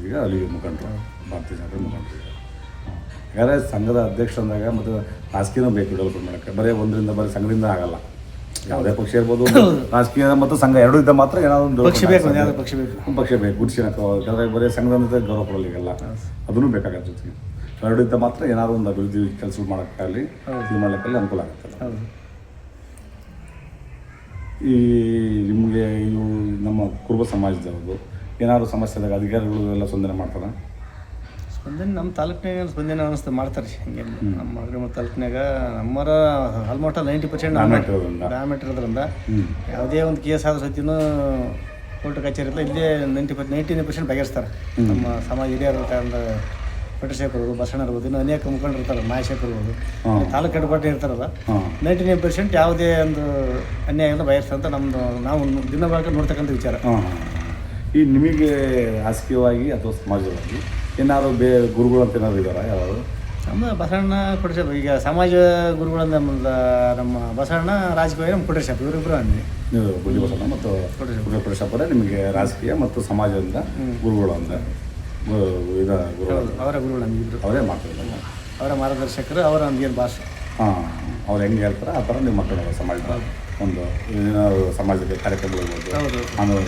ಈಗ ಅಲ್ಲಿ ಮುಖಂಡರು, ಭಾರತೀಯ ಜನತಾ ಮುಖಂಡರು. ಯಾರೇ ಸಂಘದ ಅಧ್ಯಕ್ಷ ಅಂದಾಗ ಮತ್ತು ರಾಜಕೀಯನೂ ಬೇಕು ಡೆವಲಪ್ಮೆಂಟ್ ಮಾಡೋಕ್ಕೆ. ಬರೀ ಸಂಘದಿಂದ ಆಗಲ್ಲ. ಯಾವುದೇ ಪಕ್ಷ ಇರ್ಬೋದು, ರಾಜಕೀಯ ಮತ್ತು ಸಂಘ ಎರಡೂ ಇದ್ದ ಮಾತ್ರ ಏನಾದರೂ ಒಂದು ಪಕ್ಷ ಬೇಕು. ಪಕ್ಷ ಬೇಕು. ಗುಡ್ಸಿನಕ್ಕೆ ಬರೀ ಸಂಘದಂತೆ ಗೌರವ ಕೊಡಲ್ಲ ಈಗೆಲ್ಲ. ಅದನ್ನು ಬೇಕಾಗತ್ತೆ. ಜೊತೆಗೆ ಎರಡು ಇದ್ದ ಮಾತ್ರ ಏನಾದರೂ ಒಂದು ಅಭಿವೃದ್ಧಿ ಕೆಲಸ ಮಾಡೋಕ್ಕಾಗಲಿ ಇದು ಮಾಡೋಕ್ಕಲ್ಲಿ ಅನುಕೂಲ ಆಗುತ್ತೆ. ಈ ನಿಮಗೆ ಇವು ನಮ್ಮ ಕುರುಬ ಸಮಾಜದವ್ರದ್ದು ಏನಾದರೂ ಸಮಸ್ಯೆ ಆದಾಗ ಅಧಿಕಾರಿಗಳು ಎಲ್ಲ ಸ್ಪಂದನೆ ಮಾಡ್ತಾರೆ? ಸ್ಪಂದನೆ ನಮ್ಮ ತಾಲೂಕಿನಾಗ ಸ್ಪಂದನೆ ಅನ್ನಿಸ್ತು ಮಾಡ್ತಾರೆ ರೀ. ಹಂಗೆ ನಮ್ಮ ಅಗ್ರಿಮಲ್ ತಾಲೂಕಿನಾಗ ನಮ್ಮರ ಆಲ್ಮೋಸ್ಟ್ 90% ಡ್ಯಾಮೇಟ್ ಇರೋದ್ರಿಂದ ಯಾವುದೇ ಒಂದು ಕೇಸ್ ಆದ ಸತಿನೂ ಕೋರ್ಟ್ ಕಚೇರಿ ಇಲ್ಲ, ಇಲ್ಲೇ 99% ಬಗೆಹರಿಸ್ತಾರೆ. ನಮ್ಮ ಸಮಾಜ ಹಿರಿಯರು ಪಟೇಶೇಖರ್ ಇರ್ಬೋದು, ಬಸಣ್ಣ ಇರ್ಬೋದು, ಇನ್ನು ಅನೇಕ ಮುಖಂಡರು ಇರ್ತಾರೆ, ಮಹೇಶೇಖರ್ ಇರ್ಬೋದು, ತಾಲೂಕು ಹೆಡ್ಕ್ವಾರ್ಟರ್ ಇರ್ತಾರಲ್ಲ, 99% ಯಾವುದೇ ಒಂದು ಅನ್ಯಾಯ ಬಗೆಹರಿಸ್ತಂತ ನಮ್ಮದು ನಾವು ದಿನ ಬಳಕೆ ನೋಡ್ತಕ್ಕಂಥ ವಿಚಾರ. ಈ ನಿಮಗೆ ರಾಜಕೀಯವಾಗಿ ಅಥವಾ ಸಮಾಜವಾಗಿ ಏನಾದ್ರು ಗುರುಗಳು ಅಂತ ಏನಾದ್ರು ಇದ್ದಾರಾ? ಯಾರು? ನಮ್ಮ ಬಸವಣ್ಣ ಕೊಟ್ರೇಶಪ್ಪ. ಈಗ ಸಮಾಜ ಗುರುಗಳಂದ ನಮ್ಮ ಬಸವಣ್ಣ, ರಾಜಕೀಯ ನಮ್ಮ ಕೊಟ್ರೇಶಪ್ಪ, ಇವರಿಬ್ಬರು ಅಂದ್ವಿ. ನೀವು ಬುದ್ಧಿ ಬಸವಣ್ಣ ಮತ್ತು ಕೊಟ್ರೇಶಪ್ಪರೇ ನಿಮಗೆ ರಾಜಕೀಯ ಮತ್ತು ಸಮಾಜದಿಂದ ಗುರುಗಳು ಅಂತ ಅವರ ಗುರುಗಳು ನಮಗಿದ್ರು. ಅವರೇ ಮಾಡ್ತಾರೆ, ಅವರ ಮಾರ್ಗದರ್ಶಕರು, ಅವರ ನಮಗೇನು ಭಾಷೆ. ಅವ್ರು ಹೆಂಗೆ ಹೇಳ್ತಾರೆ ಆ ಥರ ನೀವು ಮಾತಾಡೋದು. ಸಮಾಜದ ಒಂದು ಏನಾದ್ರು ಸಮಾಜಕ್ಕೆ ಕಾರ್ಯಕ್ರಮಗಳು ಇರ್ಬೋದು, ಆಮೇಲೆ